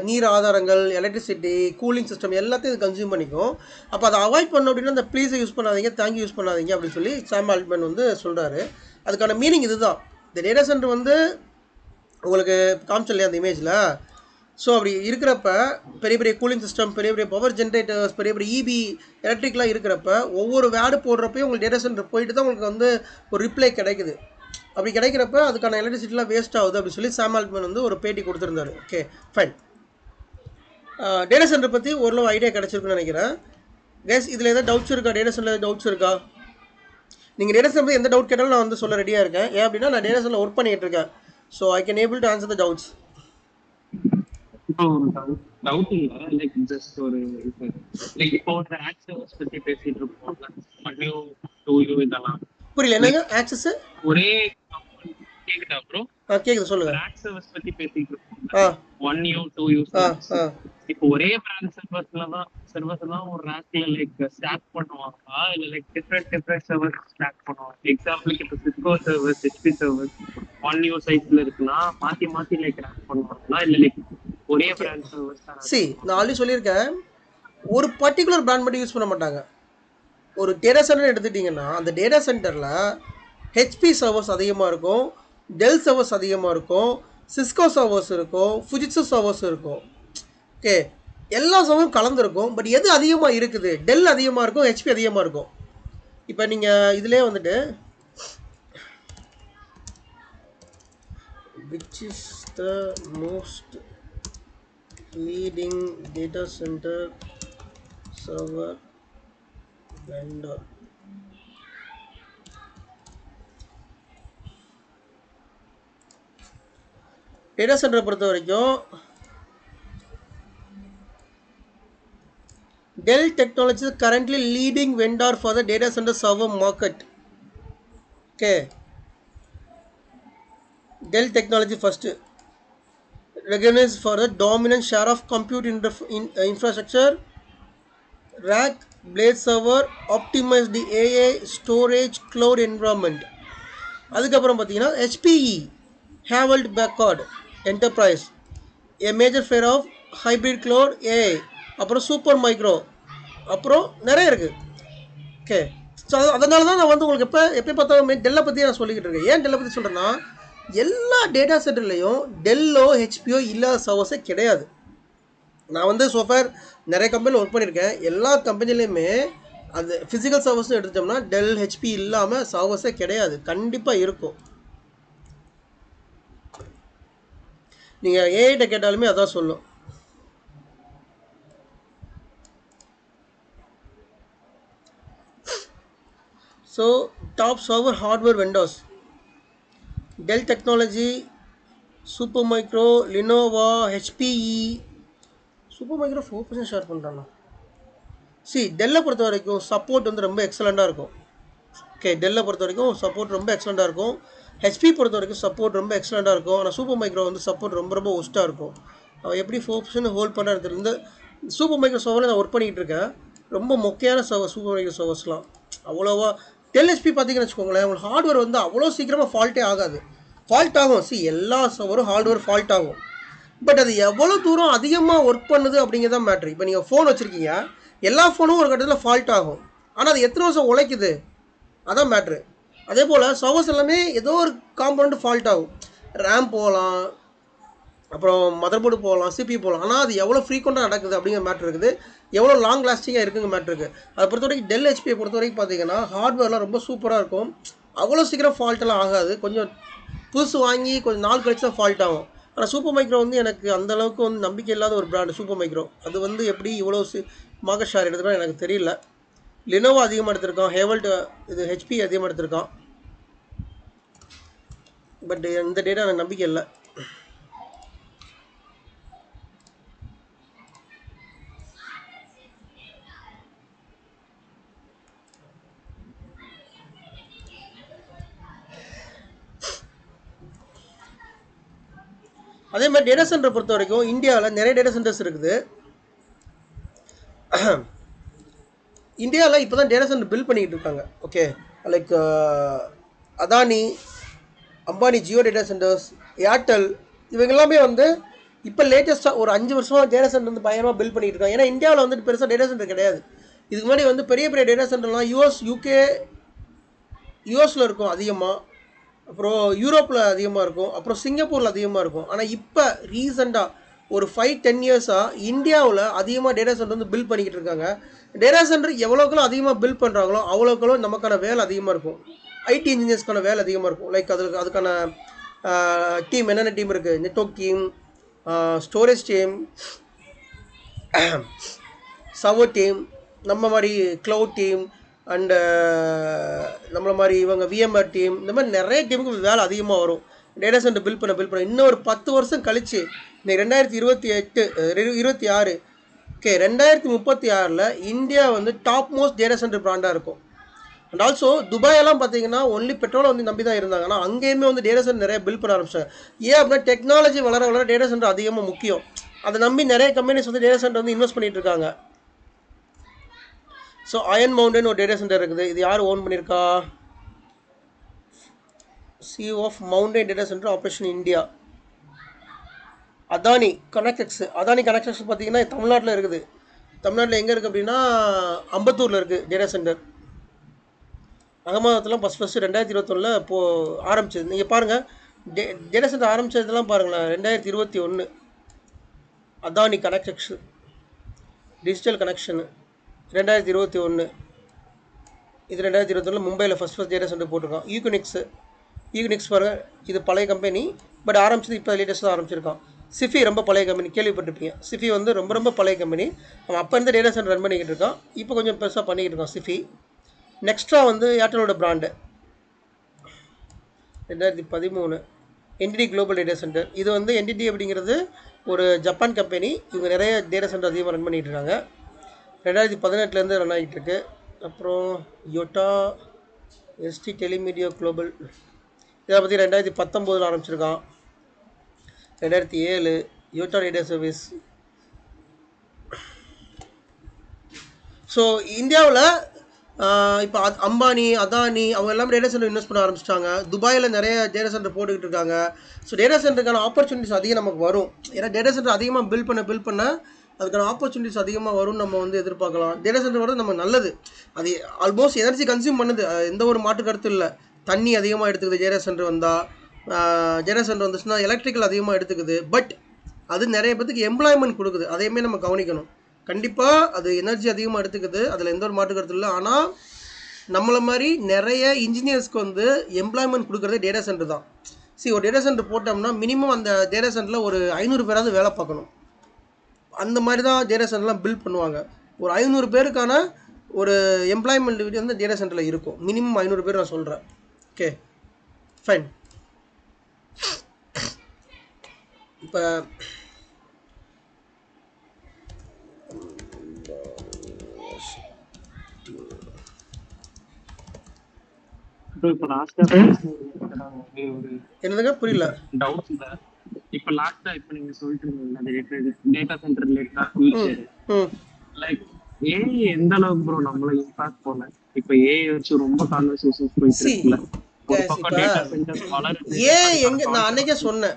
நீர் ஆதாரங்கள், எலக்ட்ரிசிட்டி, கூலிங் சிஸ்டம் எல்லாத்தையும் இது கன்சியூம் பண்ணிக்கும். அப்போ அதை அவாய்ட் பண்ணோம் அப்படின்னா அந்த ப்ளீஸை யூஸ் பண்ணாதீங்க, தேங்க்யூ யூஸ் பண்ணாதீங்க அப்படின்னு சொல்லி சாம் ஆல்ட்மேன் வந்து சொல்கிறாரு. அதுக்கான மீனிங் இதுதான். இந்த டேட்டா சென்டர் வந்து உங்களுக்கு காமிச்ச இல்லையா அந்த இமேஜில், ஸோ அப்படி இருக்கிறப்ப பெரிய பெரிய கூலிங் சிஸ்டம், பெரிய பெரிய பவர் ஜென்ரேட்டர்ஸ், பெரிய பெரிய இபி எலக்ட்ரிக்லாம் இருக்கிறப்ப ஒவ்வொரு வேர்டு போடுறப்பையும் உங்களுக்கு டேட்டா சென்டர் போயிட்டு தான் உங்களுக்கு வந்து ஒரு ரிப்ளை கிடைக்குது. அப்படி கிடைக்கிறப்ப அதுக்கான எலக்ட்ரிசிட்டிலாம் வேஸ்ட் ஆகுது அப்படின்னு சொல்லி சாம் ஆல்ட்மேன் வந்து ஒரு பேட்டி கொடுத்துருந்தாரு. Okay fine. டேட்டா சென்டர் பற்றி ஓரளவு ஐடியா கிடச்சிருக்குன்னு நினைக்கிறேன். கேஸ் இதில் எதாவது டவுட்ஸ் இருக்கா? டேட்டா சென்டர் டவுட்ஸ் இருக்கா? நீங்கள் டேட்டா சென்டர் பற்றி எந்த டவுட் கேட்டாலும் நான் வந்து சொல்ல ரெடியாக இருக்கேன். ஏன் அப்படின்னா நான் டேட்டா சென்டரில் ஒர்க் பண்ணிகிட்டு இருக்கேன். So I can able to answer the doubts. இப்போ ஒரு டவுட் இல்ல, லைக் ஜஸ்ட் ஒரு லைக் இப்போ ஒரு ஆக்சஸ் பத்தி பேசிட்டு இருக்கோம், 1U 2U இதெல்லாம் புரியல, என்னங்க ஆக்சஸ்? ஒரே கேக்குதா ப்ரோ? கேக்குது, சொல்லுங்க. ஆக்சஸ் பத்தி பேசிட்டு இருக்கோம், 1U 2U. இப்போ ஒரே பிராண்ட் சர்வர்ஸ் தான் ஒரு ரேக்ல லைக் ஸ்டாக் பண்ணுவாங்களா, இல்ல லைக் டிஃபரெண்ட் சர்வர்ஸ் ஸ்டாக் பண்ணுவாங்க? எக்ஸாம்பிளுக்கு இப்போ Cisco servers, HP servers 1U சைஸ்ல இருக்குன்னா மாத்தி லைக் ரேக் பண்ணுவாங்களா, இல்ல லைக் ஒரே பிராண்ட் சர்வர்ஸ் தான்? நான் ஆல்ரெடி சொல்லியிருக்கேன், ஒரு பர்டிகுலர் பிராண்ட் மட்டும் யூஸ் பண்ண மாட்டாங்க. ஒரு டேட்டா சென்டர் எடுத்துட்டிங்கன்னா அந்த டேட்டா சென்டரில் HP சர்வர்ஸ் அதிகமாக இருக்கும், டெல் சர்வர்ஸ் அதிகமாக இருக்கும், சிஸ்கோ சர்வர்ஸ் இருக்கும், ஃபுஜிட்சு சர்வர்ஸ் இருக்கும். ஓகே, எல்லா சர்வரும் கலந்துருக்கும். பட் எது அதிகமாக இருக்குது? டெல் அதிகமாக இருக்கும், HP அதிகமாக இருக்கும். இப்போ நீங்கள் இதிலே வந்துட்டு which is the most leading data center server vendor? Data சென்டரை பொறுத்த வரைக்கும் Dell Technologies is currently leading vendor for the data center server market. Okay, Dell Technology first recognized for the dominant share of compute infrastructure, rack, blade server, optimized the AI storage cloud environment. அதுக்கப்புறம் பார்த்தீங்கன்னா HPE Haveled Packard Enterprise, a major player of hybrid cloud AI. அப்புறம் super micro, அப்புறம் நிறைய இருக்குது. Okay, so அதனால தான் நான் வந்து உங்களுக்கு எப்போ பார்த்தாலுமே டெல்லை பற்றி நான் சொல்லிக்கிட்டு இருக்கேன். ஏன் டெல்லை பற்றி சொல்கிறேன்னா, எல்லா டேட்டா சென்டர்லேயும் டெல்லோ ஹெச்பியோ இல்லாத சர்வர்ஸே கிடையாது. நான் வந்து சோஃபார் நிறைய கம்பெனியில் ஒர்க் பண்ணியிருக்கேன். எல்லா கம்பெனிலையுமே அது ஃபிசிக்கல் சர்வர்ஸ்னு எடுத்துட்டோம்னா டெல் ஹெச்பி இல்லாமல் சர்வர்ஸே கிடையாது. கண்டிப்பாக இருக்கும். நீங்கள் ஏஐட்ட கேட்டாலுமே அதான் சொல்லும். So top server hardware vendors: Dell Technology, Supermicro, Lenovo, HPE. Supermicro 4% share பண்ணுறாங்க. டெல்லை பொறுத்த வரைக்கும் சப்போர்ட் வந்து ரொம்ப எக்ஸலண்ட்டாக இருக்கும். ஓகே, டெல்லை பொறுத்த வரைக்கும் சப்போர்ட் ரொம்ப எக்ஸலண்ட்டாக இருக்கும். ஹெச்பி பொறுத்த வரைக்கும் சப்போர்ட் ரொம்ப எக்ஸலண்ட்டாக இருக்கும். ஆனால் சூப்பர் மைக்ரோ வந்து சப்போர்ட் ரொம்ப ஒஸ்ட்டாக இருக்கும். அவன் எப்படி 4% ஹோல்ட் பண்ணுறது இருந்து சூப்பர் மைக்ரோ சர்வரில் நான் ஒர்க் பண்ணிக்கிட்டு இருக்கேன். ரொம்ப மொக்கையான சர்வர் சூப்பர் மைக்ரோ சர்வர்ஸ்லாம். அவ்வளோவா டெல் ஹெச்பி பார்த்தீங்கன்னு வச்சுக்கோங்களேன், உங்களுக்கு ஹார்ட்வேர் வந்து அவ்வளோ சீக்கிரமாக ஃபால்ட்டே ஆகாது. ஃபால்ட் ஆகும், எல்லா சர்வரும் ஹார்ட்வேர் ஃபால்ட் ஆகும். பட் அது எவ்வளோ தூரம் அதிகமாக ஒர்க் பண்ணுது அப்படிங்கிறதான் மேட்ரு. இப்போ நீங்கள் ஃபோன் வச்சுருக்கீங்க, எல்லா ஃபோனும் ஒரு கட்டத்தில் ஃபால்ட் ஆகும். ஆனால் அது எத்தனை வருஷம் உழைக்குது, அதான் மேட்ரு. அதே போல் சர்வர்ஸ் எல்லாமே ஏதோ ஒரு காம்பனண்ட் ஃபால்ட் ஆகும். ரேம் போகலாம், அப்புறம் மதர் போர்டு போகலாம், சிபி போகலாம். ஆனால் அது எவ்வளோ ஃப்ரீக்வெண்ட்டாக நடக்குது அப்படிங்கிற மேட்ரு இருக்குது, எவ்வளோ லாங் லாஸ்டிங்காக இருக்குங்க மேட்ரு இருக்குது. அதை பொறுத்த வரைக்கும் டெல் ஹெச்பியை பொறுத்த வரைக்கும் பார்த்தீங்கன்னா ஹார்ட்வேர்லாம் ரொம்ப சூப்பராக இருக்கும். அவ்வளோ சீக்கிரம் ஃபால்ட்டெல்லாம் ஆகாது. கொஞ்சம் புதுசு வாங்கி கொஞ்சம் நாள் கழிச்சு தான் ஃபால்ட் ஆகும். ஆனால் சூப்பர் மைக்ரோ வந்து எனக்கு அந்தளவுக்கு வந்து நம்பிக்கை இல்லாத ஒரு பிராண்டு சூப்பர் மைக்ரோ. அது வந்து எப்படி இவ்வளோ மார்க்கெட் ஷேர் எடுத்துக்கலாம் எனக்கு தெரியல. லினோவோ அதிகமாக எடுத்திருக்கான், ஹேவல்ட் இது ஹெச்பி அதிகமாக எடுத்திருக்கான். பட் இந்த டேட்டா எனக்கு நம்பிக்கை இல்லை. அதே மாதிரி டேட்டா சென்டரை பொறுத்த வரைக்கும் இந்தியாவில் நிறைய டேட்டா சென்டர்ஸ் இருக்குது. இந்தியாவில் இப்போ தான் டேட்டா சென்டர் பில்ட் பண்ணிக்கிட்டு இருக்காங்க. Okay, like Adani, Ambani Jio data centres, Airtel, இவங்க எல்லாமே வந்து இப்போ லேட்டஸ்ட்டாக ஒரு 5 வருஷமாக டேட்டா சென்டர் வந்து பயங்கரமாக பில்ட் பண்ணிகிட்டு இருக்காங்க. ஏன்னா இந்தியாவில் வந்துட்டு பெருசாக டேட்டா சென்டர் கிடையாது. இதுக்கு முன்னாடி வந்து பெரிய பெரிய டேட்டா சென்டர்லாம் யூஎஸில் இருக்கும் அதிகமாக, அப்புறம் யூரோப்பில் அதிகமாக இருக்கும், அப்புறம் சிங்கப்பூரில் அதிகமாக இருக்கும். ஆனால் இப்போ ரீசெண்டாக ஒரு 5-10 இயர்ஸாக இந்தியாவில் அதிகமாக டேட்டா சென்டர் வந்து பில்ட் பண்ணிக்கிட்டு இருக்காங்க. டேட்டா சென்டர் எவ்வளோக்கெல்லாம் அதிகமாக பில்ட் பண்ணுறாங்களோ அவ்வளோக்கெல்லாம் நமக்கான வேலை அதிகமாக இருக்கும். ஐடி இன்ஜினியர்ஸ்க்கான வேலை அதிகமாக இருக்கும். லைக் அதுக்கான டீம் என்னென்ன டீம் இருக்குது, network team, storage team, server team, நம்ம மாதிரி க்ளவுட் டீம் அண்டு நம்மள மாதிரி இவங்க விஎம்ஆர் டீம், இந்த மாதிரி நிறைய டீமுக்கு வேலை அதிகமாக வரும். டேட்டா சென்டர் பில்ட் பண்ண இன்னும் ஒரு 10 வருஷம் கழிச்சு இன்னைக்கு 2026 ஓகே 2036 இந்தியா வந்து டாப் மோஸ்ட் டேட்டா சென்டர் பிராண்டாக இருக்கும். அண்ட் ஆல்சோ துபாயெல்லாம் பார்த்தீங்கன்னா ஒன்லி பெட்ரோலை வந்து நம்பி தான் இருந்தாங்க. ஆனால் அங்கேயுமே வந்து டேட்டா சென்டர் நிறைய பில்ட் பண்ண ஆரம்பிச்சாங்க. ஏன் அப்படின்னா டெக்னாலஜி வளர டேட்டா சென்டர் அதிகமாக முக்கியம். அதை நம்பி நிறைய கம்பெனிஸ் வந்து டேட்டா சென்டர் வந்து இன்வெஸ்ட் பண்ணிட்டு இருக்காங்க. ஸோ அயன் மவுண்டன் ஒரு டேட்டா சென்டர் இருக்குது. இது யார் ஓன் பண்ணியிருக்கா? CEO of mountain data center operation India. Adani ConneX. Adani ConneX பார்த்தீங்கன்னா தமிழ்நாட்டில் இருக்குது. தமிழ்நாட்டில் எங்கே இருக்குது அப்படின்னா அம்பத்தூரில் இருக்குது டேட்டா சென்டர். அகமதாபாத்தில் ஃபஸ்ட்டு 2021 இப்போது ஆரம்பிச்சது. நீங்கள் பாருங்கள் டேட்டா சென்டர் ஆரம்பித்ததெல்லாம் பாருங்களேன். 2021 அதானி கனெக்டெக்ஸ் டிஜிட்டல் கனெக்ஷனு 2021. இது 2021 மும்பையில் ஃபஸ்ட் டேட்டா சென்டர் போட்டிருக்கான். யூனிக்ஸ் பாருங்கள், இது பழைய கம்பெனி, பட் ஆரம்பிச்சது இப்போ லேட்டஸ்ட்டாக ஆரம்பிச்சிருக்கான். சிஃபி ரொம்ப பழைய கம்பெனி, கேள்விப்பட்டிருப்பீங்க. சிஃபி வந்து ரொம்ப பழைய கம்பெனி. அவன் அப்போ இருந்த டேட்டா சென்டர் ரன் பண்ணிக்கிட்டு இருக்கான். இப்போ கொஞ்சம் பெருசாக பண்ணிக்கிட்டு இருக்கான் சிஃபி. நெக்ஸ்ட்ரா வந்து ஏர்டெலோட brand 2013 NTT global data center. இது வந்து என்டிடி அப்படிங்கிறது ஒரு ஜப்பான் கம்பெனி. இவங்க நிறைய டேட்டா சென்டர் அதிகமாக ரன் பண்ணிகிட்டு இருக்காங்க. 2018 ரன் ஆகிட்டு இருக்கு. அப்புறம் யோட்டா எஸ்டி டெலிமீடியா குளோபல் இதை பற்றி 2019 ஆரம்பிச்சிருக்கான். 2007 யோட்டா டேட்டா சர்வீஸ். ஸோ இந்தியாவில் இப்போ அம்பானி அதானி அவங்க எல்லாமே டேட்டா சென்டர் இன்வெஸ்ட் பண்ண ஆரம்பிச்சிட்டாங்க. துபாயில் நிறைய டேட்டா சென்டர் போட்டுக்கிட்டு இருக்காங்க. ஸோ டேட்டா சென்டருக்கான ஆப்பர்ச்சுனிட்டிஸ் அதிகம் நமக்கு வரும். ஏன்னா டேட்டா சென்டர் அதிகமாக பில்ட் பண்ண அதுக்கான ஆப்பர்ச்சுனிட்டிஸ் அதிகமாக வரும்னு நம்ம வந்து எதிர்பார்க்கலாம். டேட்டா சென்டர் வரது நம்ம நல்லது. அது ஆல்மோஸ்ட் எனர்ஜி கன்சியூம் பண்ணுது, எந்த ஒரு மாற்று கருத்து இல்லை. தண்ணி அதிகமாக எடுத்துக்குது டேட்டா சென்டர் வந்தால். டேட்டா சென்டர் வந்துச்சுன்னா எலக்ட்ரிக்கல் அதிகமாக எடுத்துக்குது. பட் அது நிறைய பேத்துக்கு எம்ப்ளாய்மெண்ட் கொடுக்குது. அதையுமே நம்ம கவனிக்கணும். கண்டிப்பாக அது எனர்ஜி அதிகமாக எடுத்துக்குது, அதில் எந்த ஒரு மாற்று கருத்து இல்லை. ஆனால் நம்மளை மாதிரி நிறைய இன்ஜினியர்ஸ்க்கு வந்து எம்ப்ளாய்மெண்ட் கொடுக்குறதே டேட்டா சென்டர் தான். ஒரு டேட்டா சென்டர் போட்டோம்னா மினிமம் அந்த டேட்டா சென்டரில் ஒரு 500 பேராவது வேலை பார்க்கணும். அந்த மாதிரி தான் டேட்டா சென்டர்லாம் பில்ட் பண்ணுவாங்க. ஒரு 500 பேருக்கான ஒரு எம்ப்ளாய்மெண்ட் வந்து டேட்டா சென்டரில் இருக்கும். மினிமம் 500 பேர் நான் சொல்கிறேன். Okay fine. இப்போ என்னதுங்க புரியல? டவுட்ஸ் இல்ல. இப்ப லாஸ்டா இப்ப நீங்க சொல்லிட்டு இருந்தீங்க டேட்டா சென்டர் ரிலேட்டடா ஃபியூச்சர் லைக் ஏஐ எந்த அளவுக்கு ப்ரோ நம்மள இம்பாக்ட் பண்ண? இப்ப ஏஐ வச்சு ரொம்ப கான்வர்சேஷன்ஸ் போயிட்டு இருக்குல்ல. நான் அன்னைக்கே சொன்னேன்,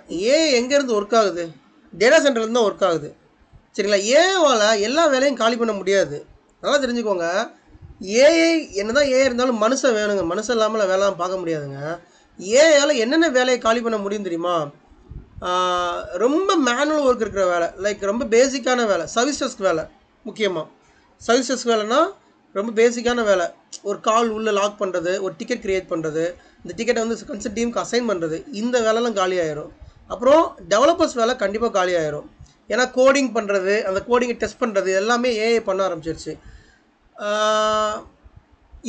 எங்க இருந்து ஒர்க் ஆகுது? டேட்டா சென்டர்ல இருந்து தான் ஒர்க் ஆகுது. சரிங்களா? ஏஐவால எல்லா வேலையும் காலி பண்ண முடியாது. நல்லா தெரிஞ்சுக்கோங்க. ஏஐ என்னதான் ஏஐ இருந்தாலும் மனுஷன் வேணுங்க. மனுஷன் இல்லாமல் வேலை பார்க்க முடியாதுங்க. ஏஐயால் என்னென்ன வேலையை காலி பண்ண முடியும் தெரியுமா? ரொம்ப மேனுவல் ஒர்க் இருக்கிற வேலை, லைக் ரொம்ப பேசிக்கான வேலை, சர்வீசஸ்க்கு வேலை. முக்கியமாக சர்வீசஸ்க்கு வேலைன்னா ரொம்ப பேசிக்கான வேலை. ஒரு கால் உள்ளே லாக் பண்ணுறது, ஒரு டிக்கெட் க்ரியேட் பண்ணுறது, இந்த டிக்கெட்டை வந்து கன்சல்ட் டீமுக்கு அசைன் பண்ணுறது, இந்த வேலைலாம் காலியாயிரும். அப்புறம் டெவலப்பர்ஸ் வேலை கண்டிப்பாக காலியாயிரும். ஏன்னா கோடிங் பண்ணுறது, அந்த கோடிங்கை டெஸ்ட் பண்ணுறது எல்லாமே ஏஐ பண்ண ஆரம்பிச்சிருச்சு.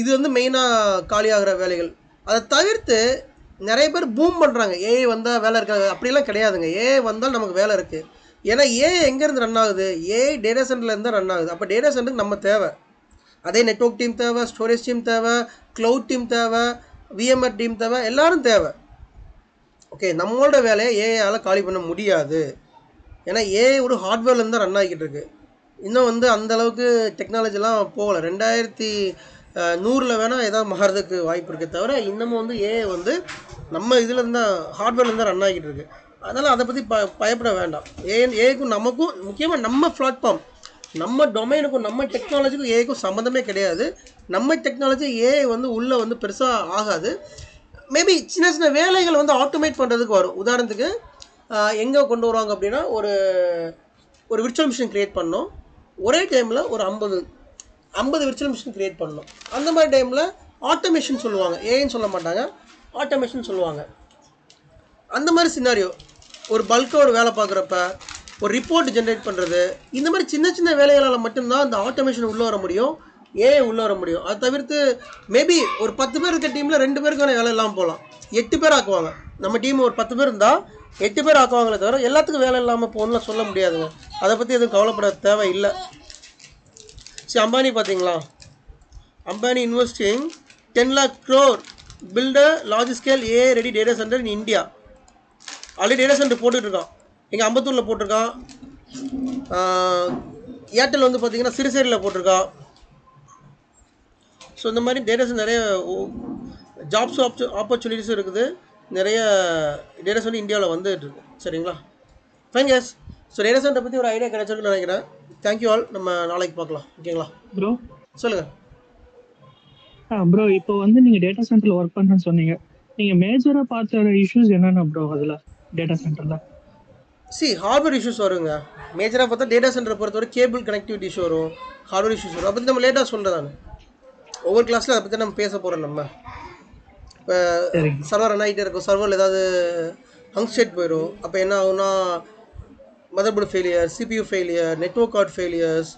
இது வந்து மெயினாக காலியாகிற வேலைகள். அதை தவிர்த்து நிறைய பேர் பூம் பண்ணுறாங்க. ஏஐ வந்தால் வேலை இருக்காது, அப்படிலாம் கிடையாதுங்க. ஏஐ வந்தால் நமக்கு வேலை இருக்குது. ஏன்னா ஏஐ எங்கேருந்து ரன் ஆகுது? ஏஐ டேட்டா சென்டர்லேருந்து தான் ரன் ஆகுது. அப்போ டேட்டா சென்டருக்கு நம்ம தேவை. அதே நெட்வொர்க் டீம் தேவை, ஸ்டோரேஜ் டீம் தேவை, க்ளவுட் டீம் தேவை, விஎம்ஆர் டீம் தேவை, எல்லோரும் தேவை. ஓகே, நம்மளோட வேலையை ஏஐயால் காலி பண்ண முடியாது. ஏன்னா ஏஐ ஒரு ஹார்ட்வேர்லேருந்து தான் ரன் ஆகிக்கிட்டு இருக்குது. இன்னும் வந்து அந்தளவுக்கு டெக்னாலஜிலாம் போகலை. 20100 வேணால் ஏதாவது மாறுறதுக்கு வாய்ப்பு இருக்கே தவிர இன்னமும் வந்து ஏஐ வந்து நம்ம இதில் இருந்தால் ஹார்ட்வேர்லேருந்து தான் ரன் ஆகிட்டு இருக்குது. அதனால் அதை பற்றி பயப்பட வேண்டாம். ஏஐக்கும் நமக்கும் முக்கியமாக நம்ம பிளாட்ஃபார்ம், நம்ம டொமைனுக்கும் நம்ம டெக்னாலஜிக்கும் ஏஐக்கும் சம்மந்தமே கிடையாது. நம்ம டெக்னாலஜி ஏஐ வந்து உள்ளே வந்து பெருசாக ஆகாது. மேபி சின்ன சின்ன வேலைகள் வந்து ஆட்டோமேட் பண்ணுறதுக்கு வரும். உதாரணத்துக்கு எங்கே கொண்டு வருவாங்க அப்படின்னா ஒரு விர்ச்சுவல் மிஷின் க்ரியேட் பண்ணோம். ஒரே டைமில் ஒரு 50 விர்ச்சுவல் மிஷின் க்ரியேட் பண்ணோம். அந்த மாதிரி டைமில் ஆட்டோமேஷன் சொல்லுவாங்க, ஏன்னு சொல்ல மாட்டாங்க, ஆட்டோமேஷன் சொல்லுவாங்க. அந்த மாதிரி சினாரியோ ஒரு பல்காக ஒரு வேலை பார்க்குறப்ப ஒரு ரிப்போர்ட் ஜென்ரேட் பண்ணுறது, இந்த மாதிரி சின்ன சின்ன வேலைகளால் மட்டும்தான் அந்த ஆட்டோமேஷன் உள்ளே வர முடியும், ஏஐ உள்ளே வர முடியும். அது தவிர்த்து மேபி ஒரு 10 பேர் இருக்க டீமில் 2 பேருக்கான வேலை இல்லாமல் போகலாம், 8 பேர் ஆக்குவாங்க. நம்ம டீம் ஒரு 10 பேர் இருந்தால் 8 பேர் ஆக்குவாங்களே தவிர எல்லாத்துக்கும் வேலை இல்லாமல் போகணும்னு சொல்ல முடியாதுங்க. அதை பற்றி எதுவும் கவலைப்பட தேவை இல்லை. சரி, அம்பானி பார்த்தீங்களா, Ambani investing 10 lakh crore build a large scale AI ready data center in India. Already data center போட்டுட்ருக்கான், இங்கே அம்பத்தூரில் போட்டிருக்கான், ஏர்டெல் வந்து பார்த்தீங்கன்னா சிறுசேரியில் போட்டிருக்கான். ஸோ இந்த மாதிரி டேட்டா சென்டர் நிறைய ஜாப்ஸ் ஆப்பர்ச்சுனிட்டிஸும் இருக்குது, நிறைய டேட்டா சென்டர் இந்தியாவில் வந்துட்டு இருக்கு. சரிங்களா, ஃபைன் கேஸ். ஸோ டேட்டா சென்டரை பற்றி ஒரு ஐடியா கிடைச்சிருக்குன்னு நினைக்கிறேன். தேங்க்யூ ஆல், நம்ம நாளைக்கு பார்க்கலாம். ஓகேங்களா ப்ரோ? சொல்லுங்கள். ப்ரோ இப்போ வந்து நீங்கள் டேட்டா சென்டரில் ஒர்க் பண்ணுறேன்னு சொன்னீங்க, நீங்கள் மேஜராக பார்த்த இஷ்யூஸ் என்னென்ன ப்ரோ அதில் டேட்டா சென்டரில்? ஹார்ட்வேர் இஷ்யூஸ் வருங்க. மேஜராக பார்த்தா டேட்டா சென்டரை பொறுத்தவரை கேபிள் கனெக்டிவிட்டி இஷ்யூ வரும், ஹார்ட்வேர் இஷ்யூஸ் வரும். அதை பற்றி நம்ம லேட்டாக சொல்கிறேன் நான், ஒவ்வொரு கிளாஸில் அதை பற்றி நம்ம பேச போகிறோம். நம்ம இப்போ சர்வர் ரன் ஆகிட்டே இருக்கும், சர்வரில் ஏதாவது ஹங் ஸ்டேட் போயிடும், அப்போ என்ன ஆகும்னா mother board failure, CPU failure, network card failures,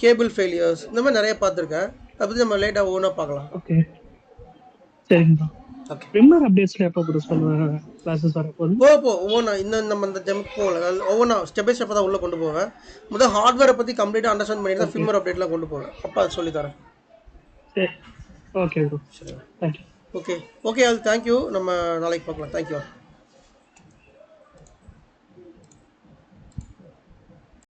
cable failures, இந்த மாதிரி நிறைய பார்த்துருக்கேன். அதை பற்றி நம்ம லேட்டாக ஒவ்வொன்றா பார்க்கலாம். ஓகே, சரிங்க. ஓகே, ரிமர் அப்டேட்ஸ்ல எப்போ கூட சொல்லுவேன் கிளாஸஸ் வரப்போகுது? ஒவ்வொன்றா இன்னும் நம்ம இந்த டைமுக்கு போகல, ஒவ்வொன்றா ஸ்டெப் பை ஸ்டெப்பாக தான் உள்ளே கொண்டு போவேன். முதல் ஹார்ட்வேரை பற்றி கம்ப்ளீட்டாக அண்டர்ஸ்டாண்ட் பண்ணிட்டு தான் ஃபிம்மர் அப்டேட்லாம் கொண்டு போவேன், அப்போ அதை சொல்லித்தரேன். சரி, ஓகே ப்ரோ, சரி, தேங்க்யூ. ஓகே, அது தேங்க்யூ. நம்ம நாளைக்கு பார்க்கலாம். தேங்க்யூ.